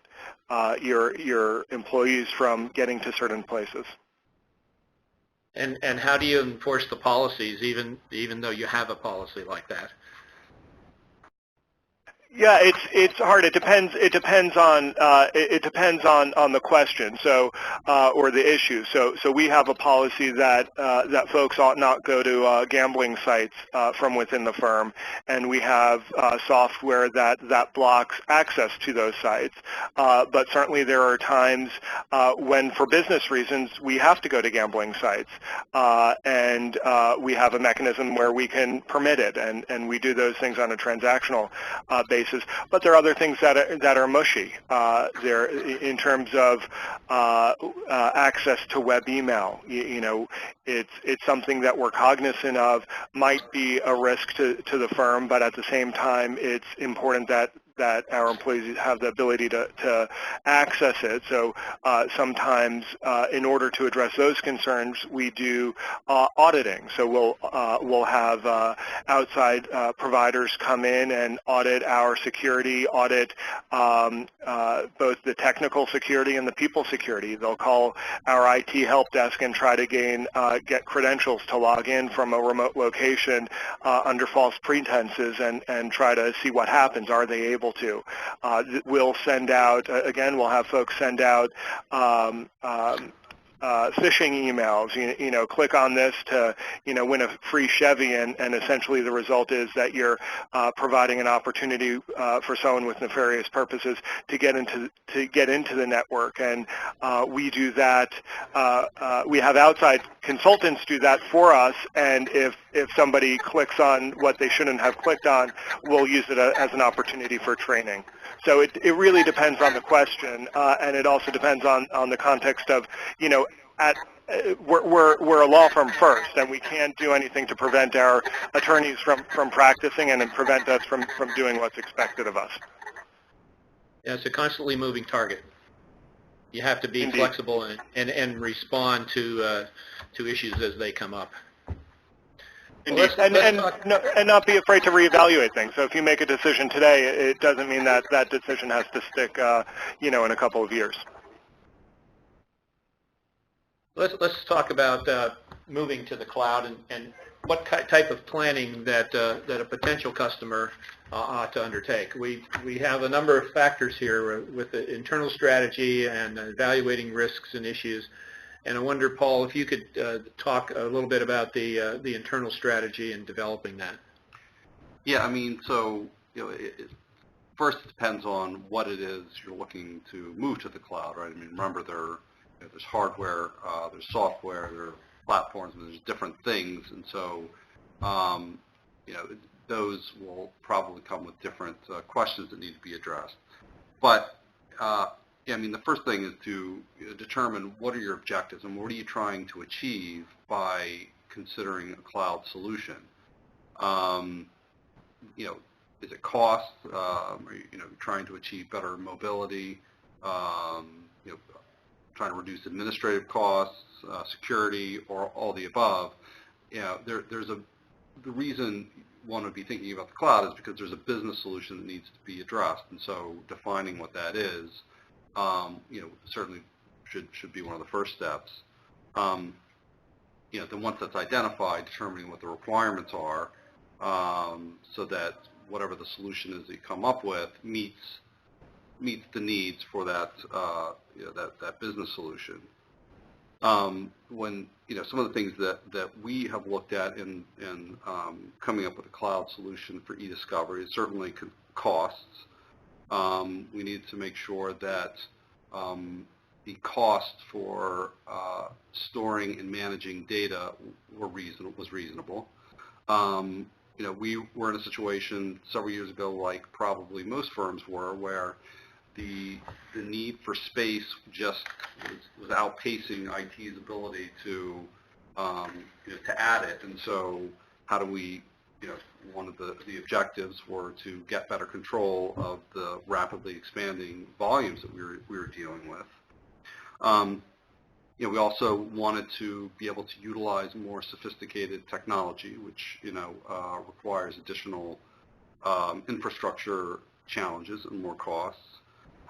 your employees from getting to certain places? And how do you enforce the policies, even though you have a policy like that? Yeah, it's hard. It depends on the question, or the issue. So we have a policy that folks ought not go to gambling sites from within the firm, and we have software that blocks access to those sites. But certainly there are times when, for business reasons, we have to go to gambling sites, and we have a mechanism where we can permit it, and we do those things on a transactional basis. But there are other things that are mushy. There, in terms of access to web email, it's something that we're cognizant of might be a risk to the firm, but at the same time, it's important that our employees have the ability to access it. So sometimes, in order to address those concerns, we do auditing. So we'll have outside providers come in and audit our security, audit both the technical security and the people security. They'll call our IT help desk and try to get credentials to log in from a remote location under false pretenses and try to see what happens. Are they able to? We'll send out, again, we'll have folks send out phishing emails, click on this to, win a free Chevy, and essentially the result is that you're providing an opportunity for someone with nefarious purposes to get into the network. And we do that. We have outside consultants do that for us, and if somebody clicks on what they shouldn't have clicked on, we'll use it as an opportunity for training. So it really depends on the question, and it also depends on the context of, we're a law firm first, and we can't do anything to prevent our attorneys from practicing and prevent us from doing what's expected of us. Yeah, it's a constantly moving target. You have to be Indeed. flexible and respond to issues as they come up. Indeed. And not be afraid to reevaluate things. So if you make a decision today, it doesn't mean that decision has to stick, in a couple of years. Let's talk about moving to the cloud and what type of planning that a potential customer ought to undertake. We have a number of factors here with the internal strategy and evaluating risks and issues. And I wonder, Paul, if you could talk a little bit about the internal strategy and developing that. Yeah, so first it depends on what it is you're looking to move to the cloud, right? Remember there's hardware, there's software, there are platforms, and there's different things, and so those will probably come with different questions that need to be addressed. But the first thing is to determine what are your objectives and what are you trying to achieve by considering a cloud solution. Is it cost? Are you trying to achieve better mobility? Trying to reduce administrative costs, security, or all the above? The reason one would be thinking about the cloud is because there's a business solution that needs to be addressed, and so defining what that is, certainly should be one of the first steps. Then once that's identified, determining what the requirements are, so that whatever the solution is that you come up with meets the needs for that that business solution. When some of the things that we have looked at in coming up with a cloud solution for e-discovery is certainly costs. We need to make sure that the cost for storing and managing data was reasonable. we were in a situation several years ago, like probably most firms were, where the need for space just was outpacing IT's ability to add it. And so how do we, one of the objectives were to get better control of the rapidly expanding volumes that we were dealing with. We also wanted to be able to utilize more sophisticated technology, which requires additional infrastructure challenges and more costs.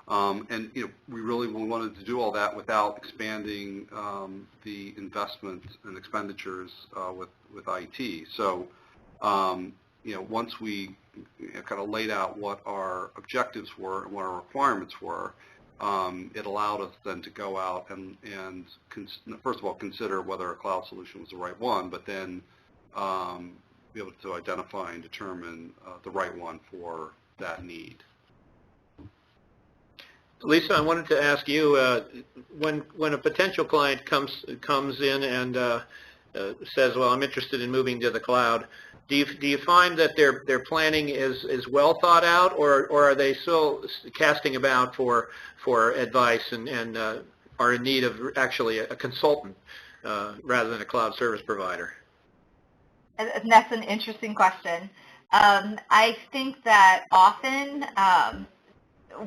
And we really wanted to do all that without expanding the investment and expenditures with IT. So once we kind of laid out what our objectives were and what our requirements were, it allowed us then to go out and first of all consider whether a cloud solution was the right one, but then be able to identify and determine the right one for that need. Lisa, I wanted to ask you, when a potential client comes in and says, well, I'm interested in moving to the cloud, do you find that their planning is well thought out, or are they still casting about for advice and are in need of actually a consultant rather than a cloud service provider? And that's an interesting question. I think that often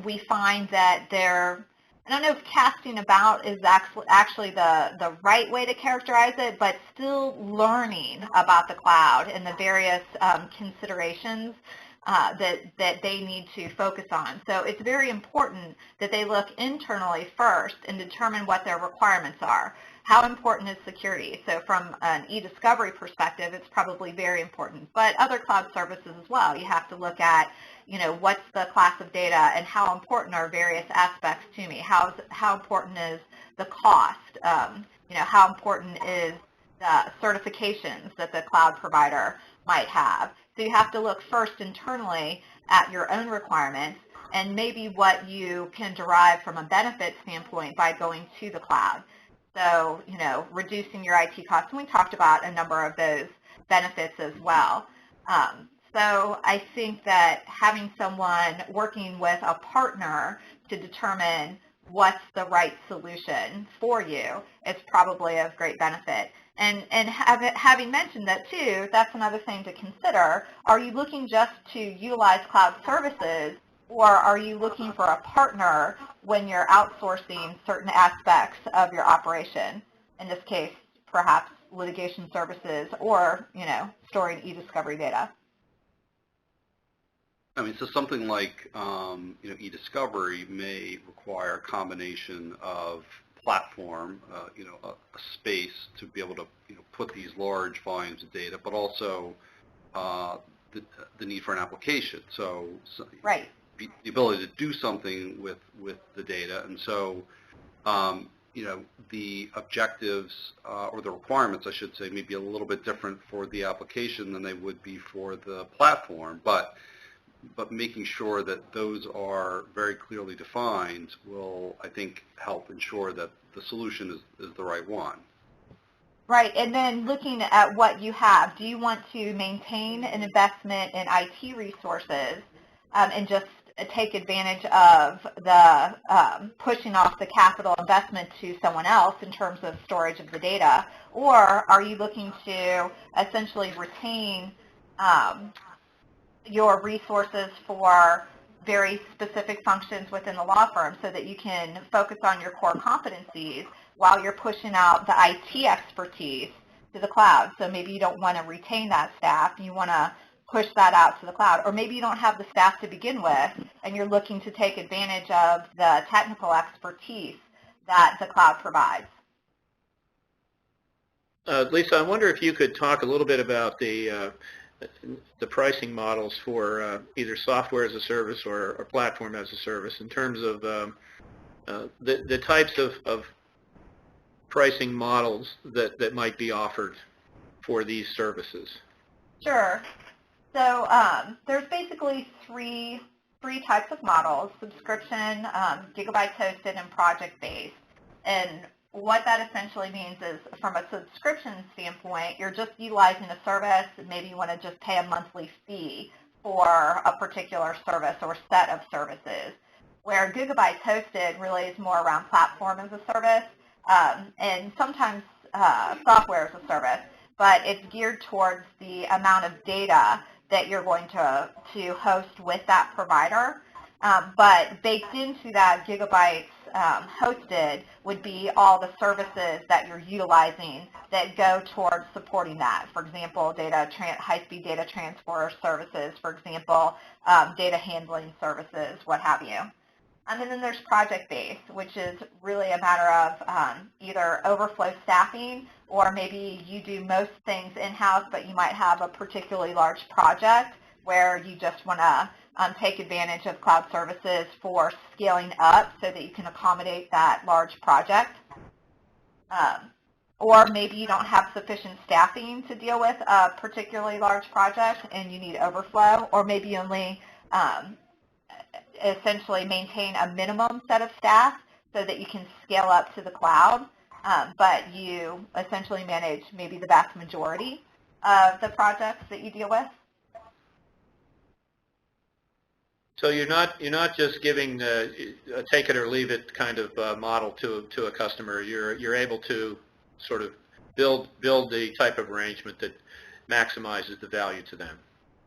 we find that I don't know if casting about is actually the right way to characterize it, but still learning about the cloud and the various considerations that they need to focus on. So it's very important that they look internally first and determine what their requirements are. How important is security? So from an e-discovery perspective, it's probably very important. But other cloud services as well, you have to look at, what's the class of data and how important are various aspects to me? How important is the cost? How important is the certifications that the cloud provider might have? So you have to look first internally at your own requirements and maybe what you can derive from a benefit standpoint by going to the cloud. So, reducing your IT costs, and we talked about a number of those benefits as well. So I think that having someone working with a partner to determine what's the right solution for you is probably of great benefit. And having mentioned that too, that's another thing to consider. Are you looking just to utilize cloud services, or are you looking for a partner when you're outsourcing certain aspects of your operation? In this case, perhaps litigation services or, storing e-discovery data. So something like, e-discovery may require a combination of platform, a space to be able to, put these large volumes of data, but also the need for an application. So right. The ability to do something with the data. And so, the objectives or the requirements, I should say, may be a little bit different for the application than they would be for the platform. But making sure that those are very clearly defined will, I think, help ensure that the solution is the right one. Right, and then looking at what you have, do you want to maintain an investment in IT resources and just take advantage of the pushing off the capital investment to someone else in terms of storage of the data, or are you looking to essentially retain your resources for very specific functions within the law firm so that you can focus on your core competencies while you're pushing out the IT expertise to the cloud? So maybe you don't want to retain that staff, you want to push that out to the cloud, or maybe you don't have the staff to begin with and you're looking to take advantage of the technical expertise that the cloud provides. Lisa, I wonder if you could talk a little bit about the pricing models for either software as a service or platform as a service in terms of the types of pricing models that might be offered for these services. Sure. So there's basically three types of models: subscription, gigabytes hosted, and project-based. And what that essentially means is, from a subscription standpoint, you're just utilizing a service. Maybe you want to just pay a monthly fee for a particular service or set of services. Where Gigabytes Hosted really is more around platform as a service, and sometimes software as a service, but it's geared towards the amount of data that you're going to host with that provider. But baked into that Gigabytes Hosted would be all the services that you're utilizing that go towards supporting that. For example, high-speed data transfer services, for example, data handling services, what have you. And then there's project-based, which is really a matter of either overflow staffing, or maybe you do most things in-house, but you might have a particularly large project where you just want to take advantage of cloud services for scaling up so that you can accommodate that large project. Or maybe you don't have sufficient staffing to deal with a particularly large project and you need overflow, or maybe you only essentially maintain a minimum set of staff so that you can scale up to the cloud, but you essentially manage maybe the vast majority of the projects that you deal with. So you're not just giving a take it or leave it kind of model to a customer. You're able to sort of build the type of arrangement that maximizes the value to them.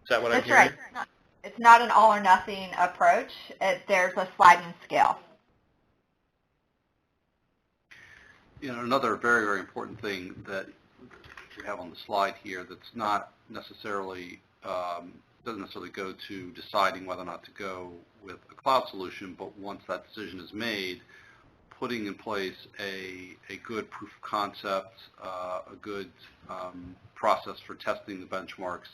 Is that what I'm hearing? That's right. It's not an all or nothing approach. There's a sliding scale. Another very, very important thing that we have on the slide here that's not necessarily doesn't necessarily go to deciding whether or not to go with a cloud solution, but once that decision is made, putting in place a good proof of concept, a good process for testing the benchmarks,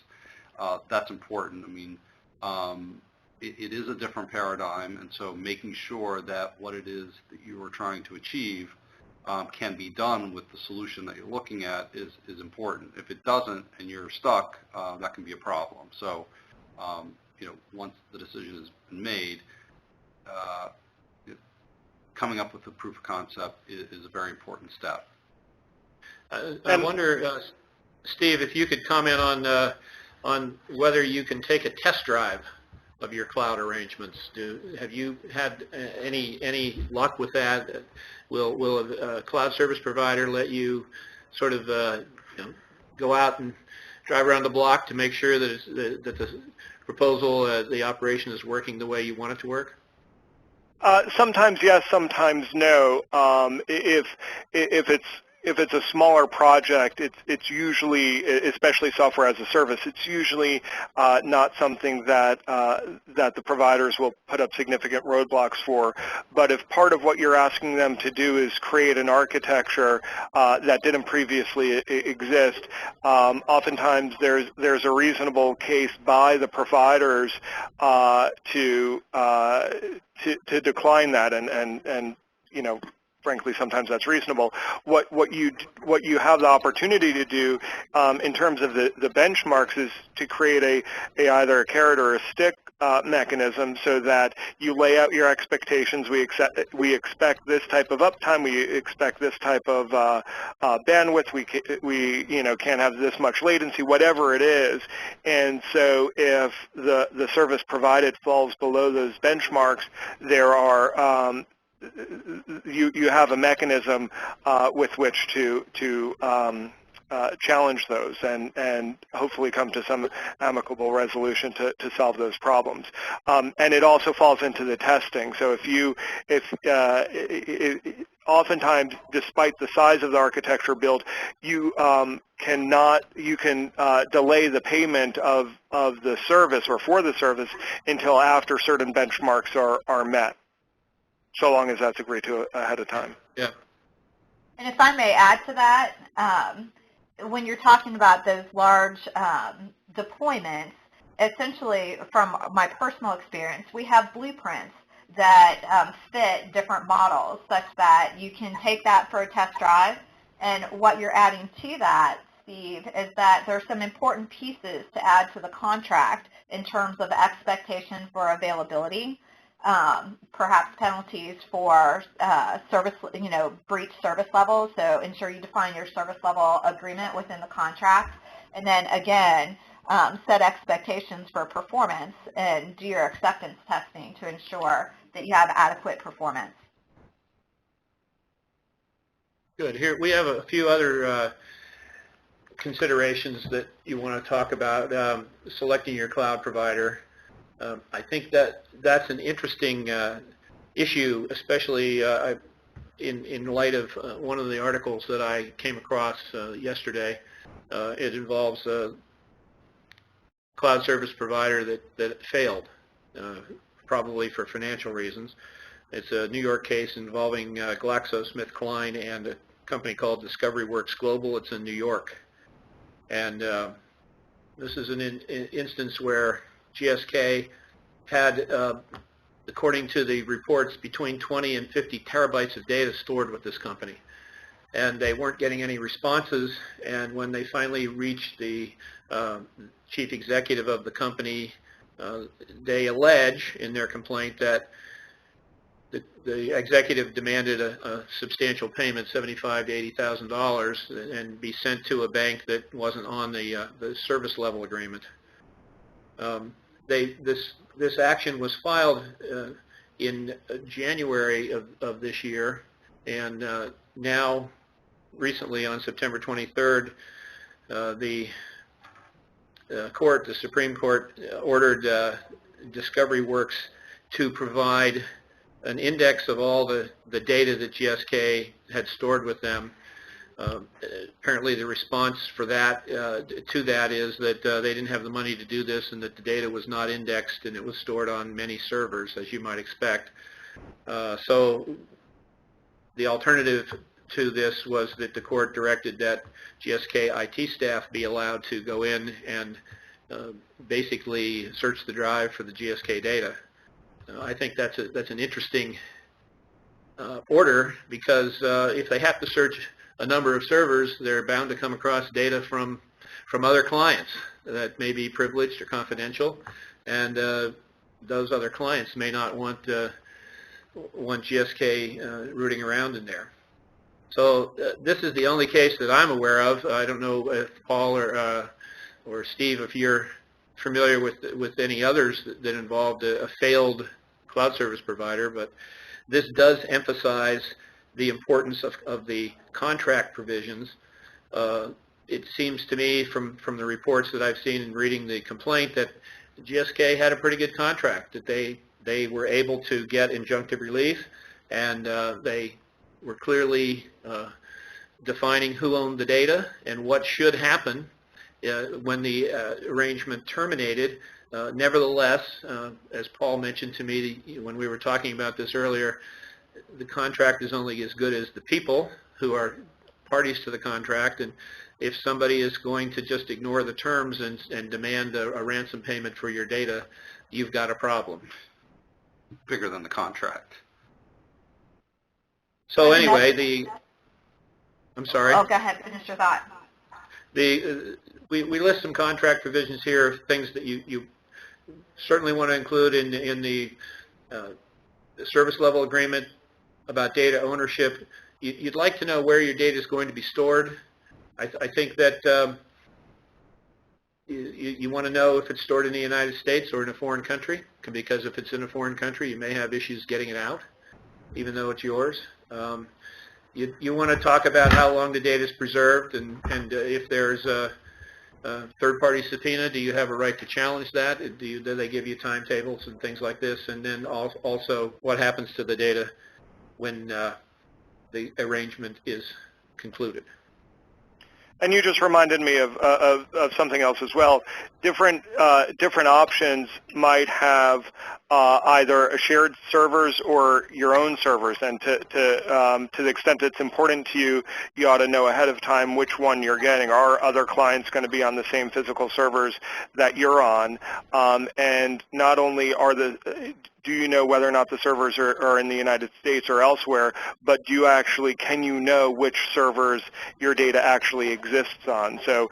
that's important. I mean, it is a different paradigm, and so making sure that what it is that you are trying to achieve can be done with the solution that you're looking at is important. If it doesn't and you're stuck, that can be a problem. So, once the decision has been made, coming up with a proof of concept is a very important step. I wonder, Steve, if you could comment on whether you can take a test drive of your cloud arrangements. Have you had any luck with that? Will a cloud service provider let you sort of go out and drive around the block to make sure that the proposal, the operation is working the way you want it to work? Sometimes yes, sometimes no. If it's a smaller project, it's usually, especially software as a service, it's usually not something that the providers will put up significant roadblocks for. But if part of what you're asking them to do is create an architecture that didn't previously exist, oftentimes there's a reasonable case by the providers to decline that, and frankly, sometimes that's reasonable. What you have the opportunity to do in terms of the benchmarks is to create either a carrot or a stick mechanism, so that you lay out your expectations. We expect this type of uptime. We expect this type of bandwidth. We can't have this much latency, whatever it is. And so if the service provided falls below those benchmarks, there are you have a mechanism with which to challenge those and hopefully come to some amicable resolution to solve those problems. And it also falls into the testing. So oftentimes, despite the size of the architecture build, you can delay the payment of the service or for the service until after certain benchmarks are met, so long as that's agreed to ahead of time. Yeah. And if I may add to that, when you're talking about those large deployments, essentially from my personal experience, we have blueprints that fit different models such that you can take that for a test drive. And what you're adding to that, Steve, is that there's some important pieces to add to the contract in terms of expectation for availability. perhaps penalties for service, breach service level. So ensure you define your service level agreement within the contract. And then again, set expectations for performance and do your acceptance testing to ensure that you have adequate performance. Good. Here we have a few other considerations that you want to talk about. Selecting your cloud provider. I think that's an interesting issue, especially in light of one of the articles that I came across yesterday. It involves a cloud service provider that failed, probably for financial reasons. It's a New York case involving GlaxoSmithKline and a company called DiscoveryWorks Global. It's in New York. And this is an instance where GSK had, according to the reports, between 20 and 50 terabytes of data stored with this company. And they weren't getting any responses. And when they finally reached the chief executive of the company, they allege in their complaint that the executive demanded a substantial payment, $75,000 to $80,000, and be sent to a bank that wasn't on the service level agreement. This action was filed in January of this year, and now, recently on September 23rd, the Supreme Court ordered DiscoveryWorks to provide an index of all the data that GSK had stored with them. Apparently the response for that to that is that they didn't have the money to do this and that the data was not indexed and it was stored on many servers, as you might expect. So the alternative to this was that the court directed that GSK IT staff be allowed to go in and basically search the drive for the GSK data. I think that's an interesting order, because if they have to search a number of servers, they're bound to come across data from other clients that may be privileged or confidential, and those other clients may not want GSK rooting around in there. So this is the only case that I'm aware of. I don't know if Paul or Steve, if you're familiar with any others that involved a failed cloud service provider, but this does emphasize the importance of the contract provisions. It seems to me from the reports that I've seen in reading the complaint that GSK had a pretty good contract, that they were able to get injunctive relief, and they were clearly defining who owned the data and what should happen when the arrangement terminated. Nevertheless, as Paul mentioned to me when we were talking about this earlier, the contract is only as good as the people who are parties to the contract, and if somebody is going to just ignore the terms and demand a ransom payment for your data, you've got a problem. Bigger than the contract. So anyway, I'm sorry. Oh, go ahead, finish your thought. We list some contract provisions here, things that you certainly want to include in the service level agreement about data ownership. You'd like to know where your data is going to be stored. I think that you want to know if it's stored in the United States or in a foreign country, because if it's in a foreign country, you may have issues getting it out, even though it's yours. You want to talk about how long the data is preserved, and if there's a third-party subpoena, do you have a right to challenge that? Do they give you timetables and things like this? And then also, what happens to the data when the arrangement is concluded? And you just reminded me of something else as well. Different options might have either shared servers or your own servers, and to the extent it's important to you, you ought to know ahead of time which one you're getting. Are other clients going to be on the same physical servers that you're on? And not only do you know whether or not the servers are in the United States or elsewhere, but can you know which servers your data actually exists on? So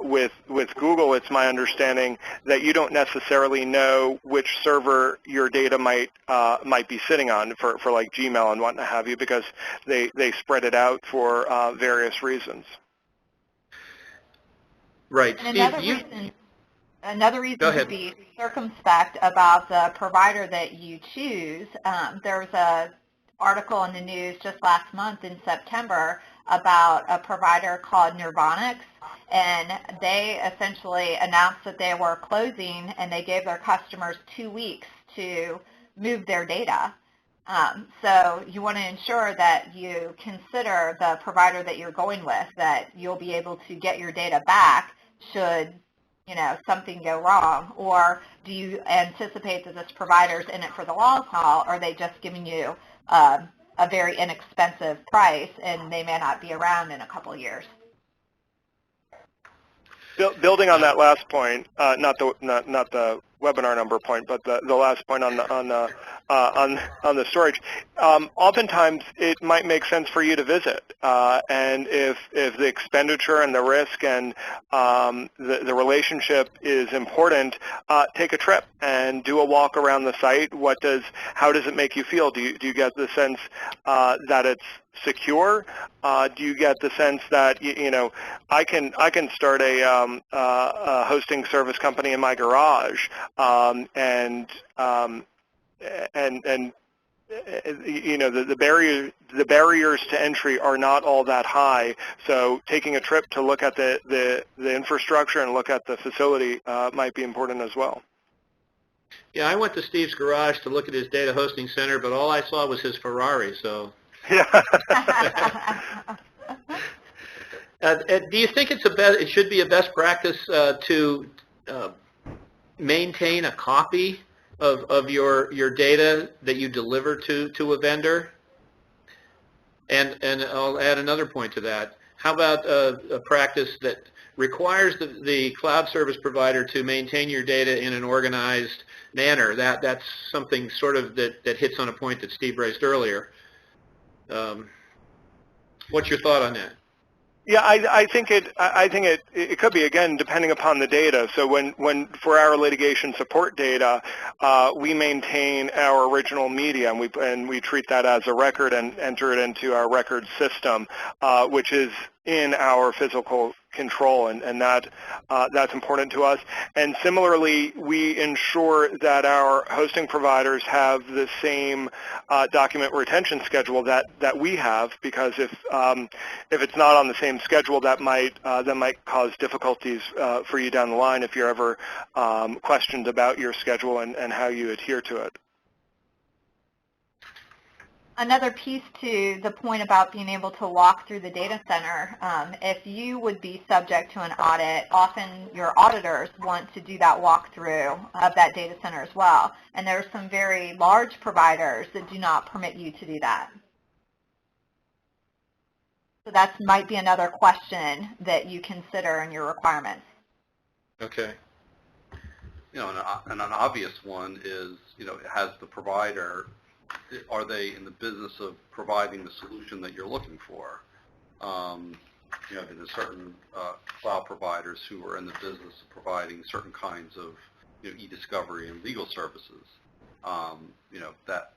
with Google, it's my understanding that you don't necessarily know which server your data might be sitting on for like Gmail and what have you, because they spread it out for various reasons. Right. And Steve, another reason to be circumspect about the provider that you choose. There was an article in the news just last month in September about a provider called Nirvanics, and they essentially announced that they were closing, and they gave their customers 2 weeks to move their data. So you want to ensure that you consider the provider that you're going with, that you'll be able to get your data back should something go wrong, or do you anticipate that this provider's in it for the long haul, or are they just giving you a very inexpensive price and they may not be around in a couple of years? Building on that last point, not the webinar number point, but the last point on the storage. Oftentimes, it might make sense for you to visit, and if the expenditure and the risk and the relationship is important, take a trip and do a walk around the site. How does it make you feel? Do you get the sense that it's secure? Do you get the sense that I can start a hosting service company in my garage, and the barriers to entry are not all that high. So taking a trip to look at the infrastructure and look at the facility might be important as well. Yeah, I went to Steve's garage to look at his data hosting center, but all I saw was his Ferrari. So. Yeah. Do you think it should be a best practice to maintain a copy of your data that you deliver to a vendor? And I'll add another point to that. How about a practice that requires the cloud service provider to maintain your data in an organized manner? That's something sort of that hits on a point that Steve raised earlier. What's your thought on that? Yeah, I think it could be, again, depending upon the data. So when for our litigation support data, we maintain our original media, and we treat that as a record and enter it into our record system, which is in our physical control, and that's important to us. And similarly, we ensure that our hosting providers have the same document retention schedule that we have, because if it's not on the same schedule, that might cause difficulties for you down the line if you're ever questioned about your schedule and how you adhere to it. Another piece to the point about being able to walk through the data center, if you would be subject to an audit, often your auditors want to do that walkthrough of that data center as well. And there are some very large providers that do not permit you to do that. So that might be another question that you consider in your requirements. Okay. And an obvious one is, has the provider, are they in the business of providing the solution that you're looking for? There's certain cloud providers who are in the business of providing certain kinds of e-discovery and legal services. That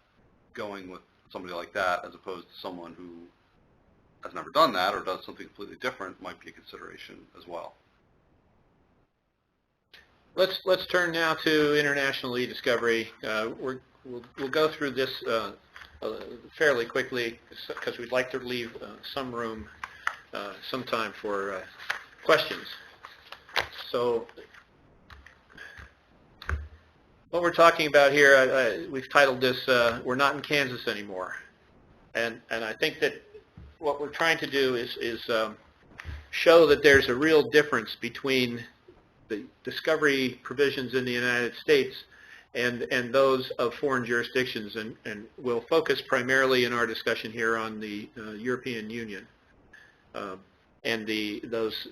going with somebody like that as opposed to someone who has never done that or does something completely different might be a consideration as well. Let's turn now to international e-discovery. We'll go through this fairly quickly because we'd like to leave some room, some time for questions. So what we're talking about here, we've titled this, We're Not in Kansas Anymore. And I think that what we're trying to do is show that there's a real difference between the discovery provisions in the United States and those of foreign jurisdictions, and we'll focus primarily in our discussion here on the European Union and those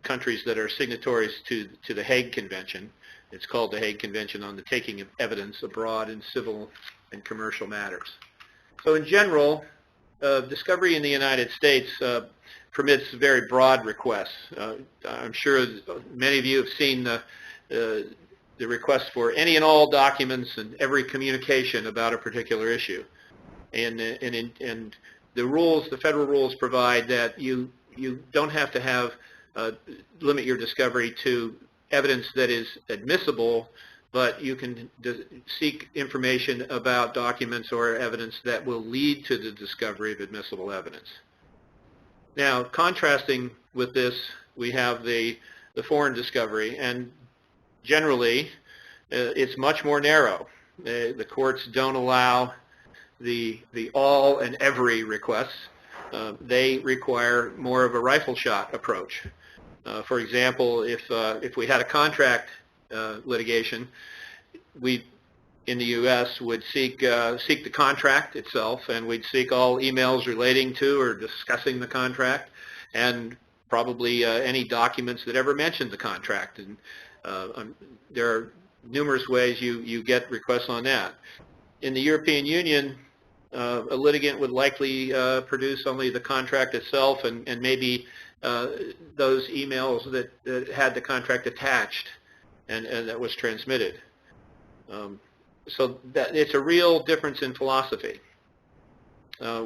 countries that are signatories to the Hague Convention. It's called the Hague Convention on the Taking of Evidence Abroad in Civil and Commercial Matters. So in general, discovery in the United States permits very broad requests. I'm sure many of you have seen the request for any and all documents and every communication about a particular issue. And the rules, the federal rules provide that you don't have to have limit your discovery to evidence that is admissible, but you can seek information about documents or evidence that will lead to the discovery of admissible evidence. Now, contrasting with this, we have the foreign discovery, and generally, it's much more narrow. The courts don't allow the all and every requests. They require more of a rifle shot approach. For example, if we had a contract litigation, we in the U.S. would seek the contract itself, and we'd seek all emails relating to or discussing the contract, and probably any documents that ever mentioned the contract. And there are numerous ways you get requests on that. In the European Union, a litigant would likely produce only the contract itself and maybe those emails that had the contract attached and that was transmitted. So that it's a real difference in philosophy.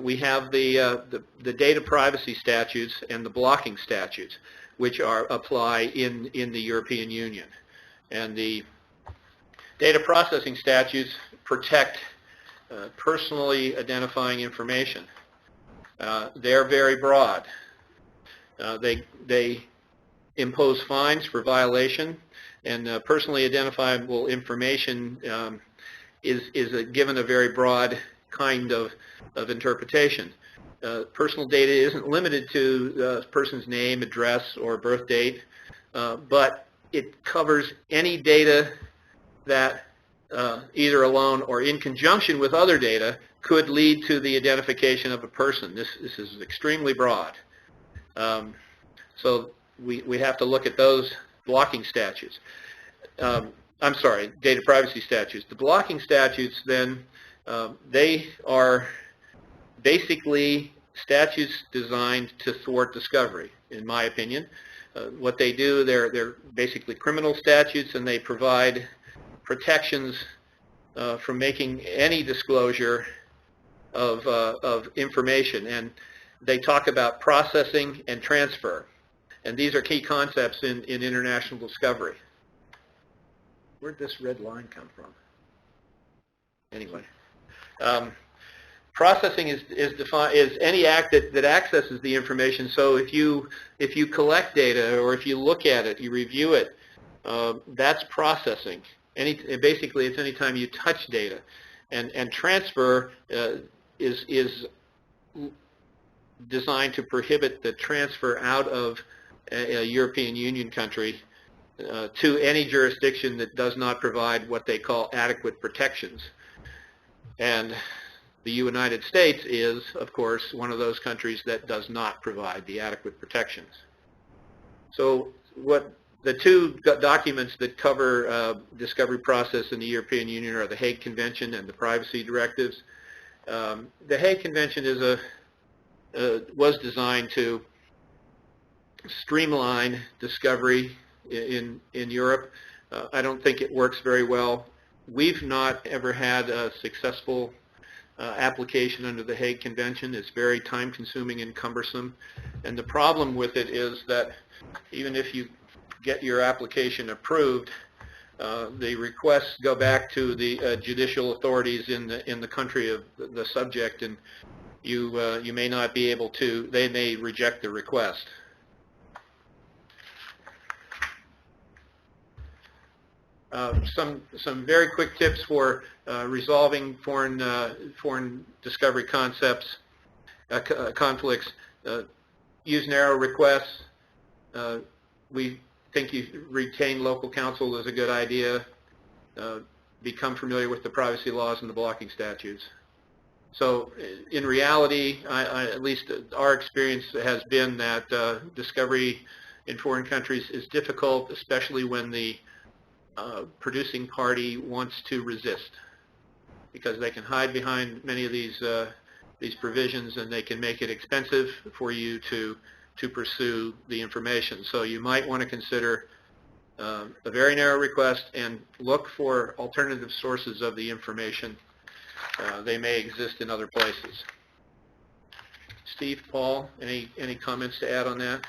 We have the data privacy statutes and the blocking statutes, which apply in the European Union. And the data processing statutes protect personally identifying information. They're very broad. They impose fines for violation, and personally identifiable information is given a very broad kind of interpretation. Personal data isn't limited to the person's name, address, or birth date, but it covers any data that either alone or in conjunction with other data could lead to the identification of a person. This is extremely broad. So we have to look at those blocking statutes. I'm sorry, data privacy statutes. The blocking statutes then, they are basically statutes designed to thwart discovery, in my opinion. What they do, they're basically criminal statutes, and they provide protections from making any disclosure of information. And they talk about processing and transfer. And these are key concepts in international discovery. Where'd this red line come from? Anyway. Processing is defined as any act that accesses the information. So if you collect data, or if you look at it, you review it, that's processing. Basically, it's any time you touch data. And transfer is designed to prohibit the transfer out of a European Union country to any jurisdiction that does not provide what they call adequate protections. And the United States is, of course, one of those countries that does not provide the adequate protections. So what the two documents that cover discovery process in the European Union are the Hague Convention and the privacy directives. The Hague Convention was designed to streamline discovery in Europe. I don't think it works very well. We've not ever had a successful application under the Hague Convention. It's very time-consuming and cumbersome. And the problem with it is that even if you get your application approved, the requests go back to the judicial authorities in the country of the subject, and you may not be able to. They may reject the request. Some very quick tips for resolving foreign discovery concepts, conflicts. Use narrow requests. We think you retain local counsel is a good idea. Become familiar with the privacy laws and the blocking statutes. So in reality, at least our experience has been that discovery in foreign countries is difficult, especially when the producing party wants to resist, because they can hide behind many of these provisions, and they can make it expensive for you to pursue the information. So you might want to consider a very narrow request and look for alternative sources of the information. They may exist in other places. Steve, Paul, any comments to add on that?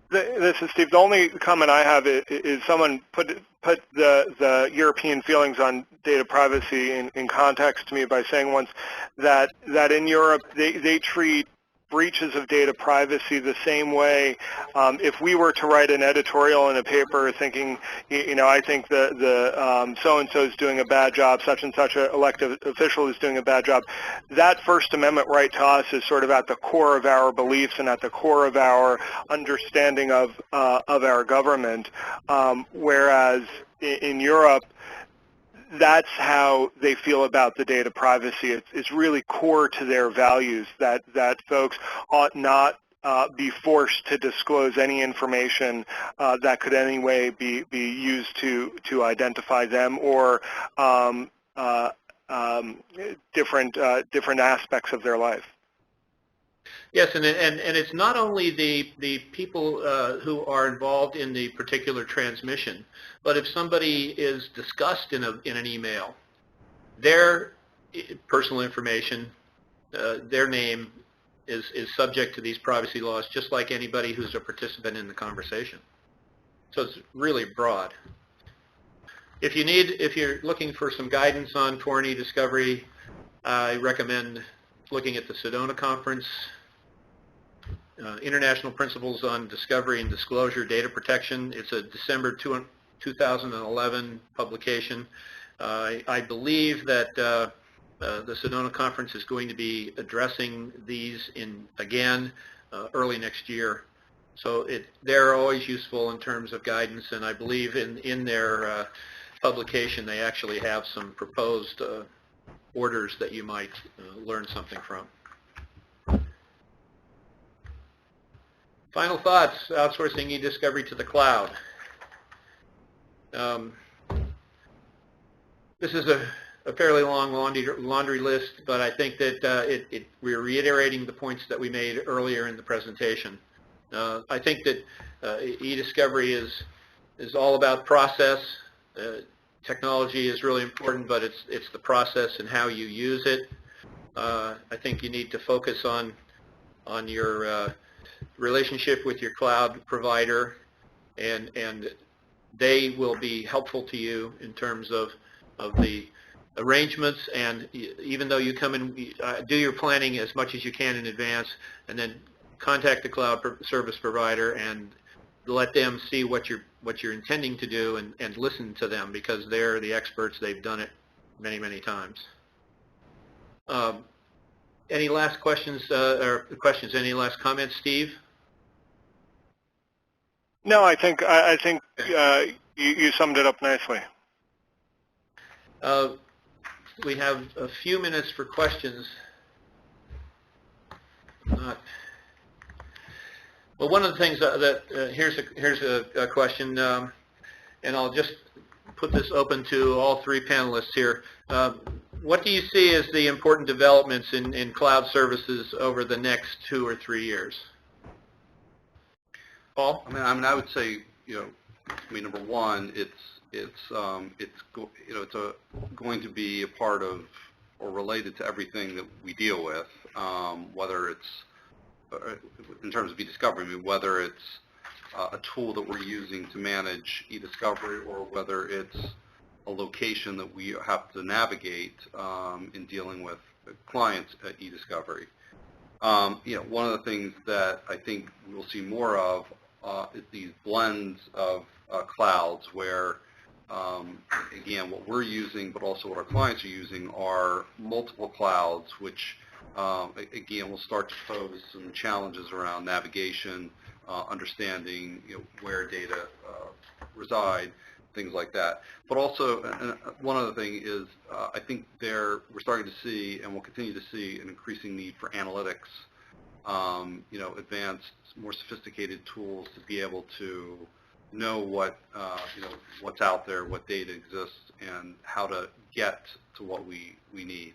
This is Steve. The only comment I have is someone put the European feelings on data privacy in context to me by saying once that in Europe they treat breaches of data privacy the same way. If we were to write an editorial in a paper thinking, I think the so-and-so is doing a bad job, such and such an elected official is doing a bad job, that First Amendment right to us is sort of at the core of our beliefs and at the core of our understanding of our government, whereas in Europe, that's how they feel about the data privacy. It's really core to their values that folks ought not be forced to disclose any information that could in any way be used to identify them or different aspects of their life. Yes, and it's not only the people who are involved in the particular transmission, but if somebody is discussed in an email, their personal information, their name is subject to these privacy laws, just like anybody who's a participant in the conversation. So it's really broad. If you're looking for some guidance on foreign e-discovery, I recommend looking at the Sedona Conference, International Principles on Discovery and Disclosure Data Protection. It's a December 2011 publication. I believe that the Sedona Conference is going to be addressing these again early next year. So they're always useful in terms of guidance, and I believe in their publication they actually have some proposed orders that you might learn something from. Final thoughts, outsourcing e-discovery to the cloud. This is a fairly long laundry list, but I think that we're reiterating the points that we made earlier in the presentation. I think that e-discovery is all about process. Technology is really important, but it's the process and how you use it. I think you need to focus on your relationship with your cloud provider, and they will be helpful to you in terms of the arrangements. And even though you come and do your planning as much as you can in advance, and then contact the cloud service provider and let them see what you're intending to do, and listen to them, because they're the experts. They've done it many, many times. Any last questions Any last comments, Steve? No, I think you summed it up nicely. We have a few minutes for questions. Well, one of the things here's a question, and I'll just put this open to all three panelists here. What do you see as the important developments in cloud services over the next 2 or 3 years? Paul? I mean, I would say, number one, it's going to be a part of or related to everything that we deal with, whether it's in terms of e-discovery, whether it's a tool that we're using to manage e-discovery, or whether it's a location that we have to navigate in dealing with clients at e-discovery. One of the things that I think we'll see more of is these blends of clouds where, again, what we're using, but also what our clients are using, are multiple clouds, which, again, will start to pose some challenges around navigation, understanding where data reside, things like that. But also, one other thing is, I think we're starting to see, and we'll continue to see, an increasing need for analytics advanced, more sophisticated tools to be able to know what, what's out there, what data exists, and how to get to what we need.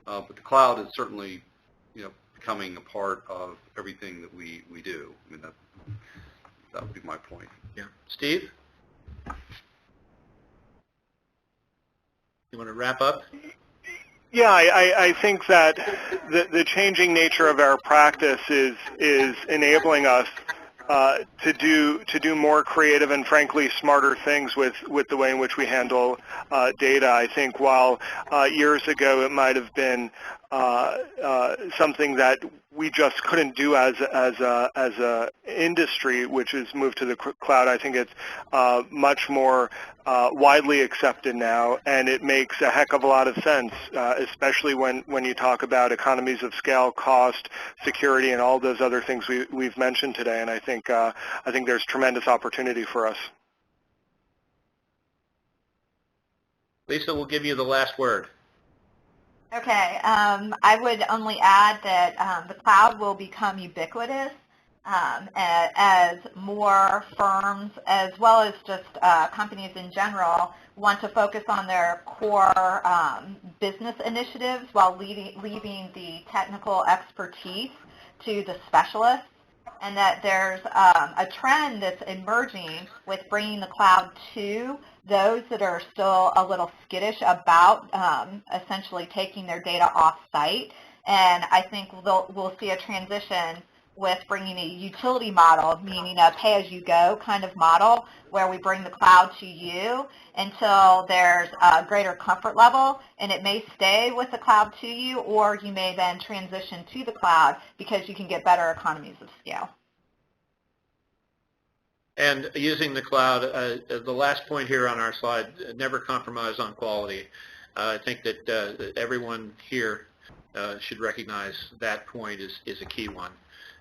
But the cloud is certainly, becoming a part of everything that we do. I mean, that would be my point. Yeah. Steve? You want to wrap up? Yeah, I think that the changing nature of our practice is enabling us to do more creative and frankly smarter things with the way in which we handle data. I think while years ago it might have been something that we just couldn't do as a industry, which has moved to the cloud, I think it's much more widely accepted now, and it makes a heck of a lot of sense, especially when you talk about economies of scale, cost, security, and all those other things we've mentioned today. And I think there's tremendous opportunity for us. Lisa, we'll give you the last word. Okay, I would only add that the cloud will become ubiquitous as more firms, as well as just companies in general, want to focus on their core business initiatives while leaving the technical expertise to the specialists, and that there's a trend that's emerging with bringing the cloud to those that are still a little skittish about essentially taking their data off-site. And I think we'll see a transition with bringing a utility model, meaning a pay-as-you-go kind of model, where we bring the cloud to you until there's a greater comfort level, and it may stay with the cloud to you, or you may then transition to the cloud because you can get better economies of scale. And using the cloud, the last point here on our slide, never compromise on quality. I think that everyone here should recognize that point is a key one.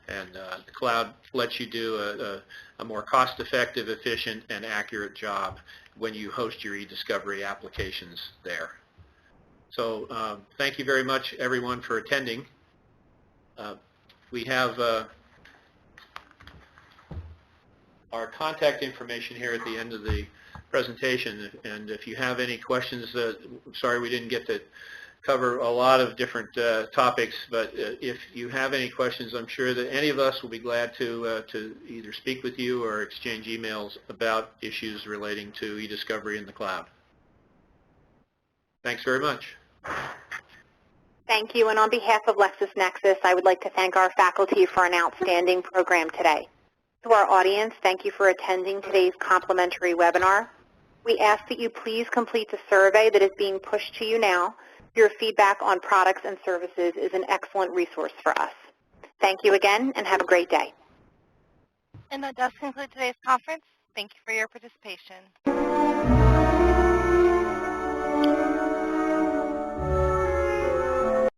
And the cloud lets you do a more cost-effective, efficient, and accurate job when you host your e-discovery applications there. So thank you very much, everyone, for attending. We have our contact information here at the end of the presentation, and if you have any questions, sorry we didn't get to cover a lot of different topics, but if you have any questions, I'm sure that any of us will be glad to either speak with you or exchange emails about issues relating to e-discovery in the cloud. Thanks very much. Thank you, and on behalf of LexisNexis, I would like to thank our faculty for an outstanding program today. To our audience, thank you for attending today's complimentary webinar. We ask that you please complete the survey that is being pushed to you now. Your feedback on products and services is an excellent resource for us. Thank you again, and have a great day. And that does conclude today's conference. Thank you for your participation.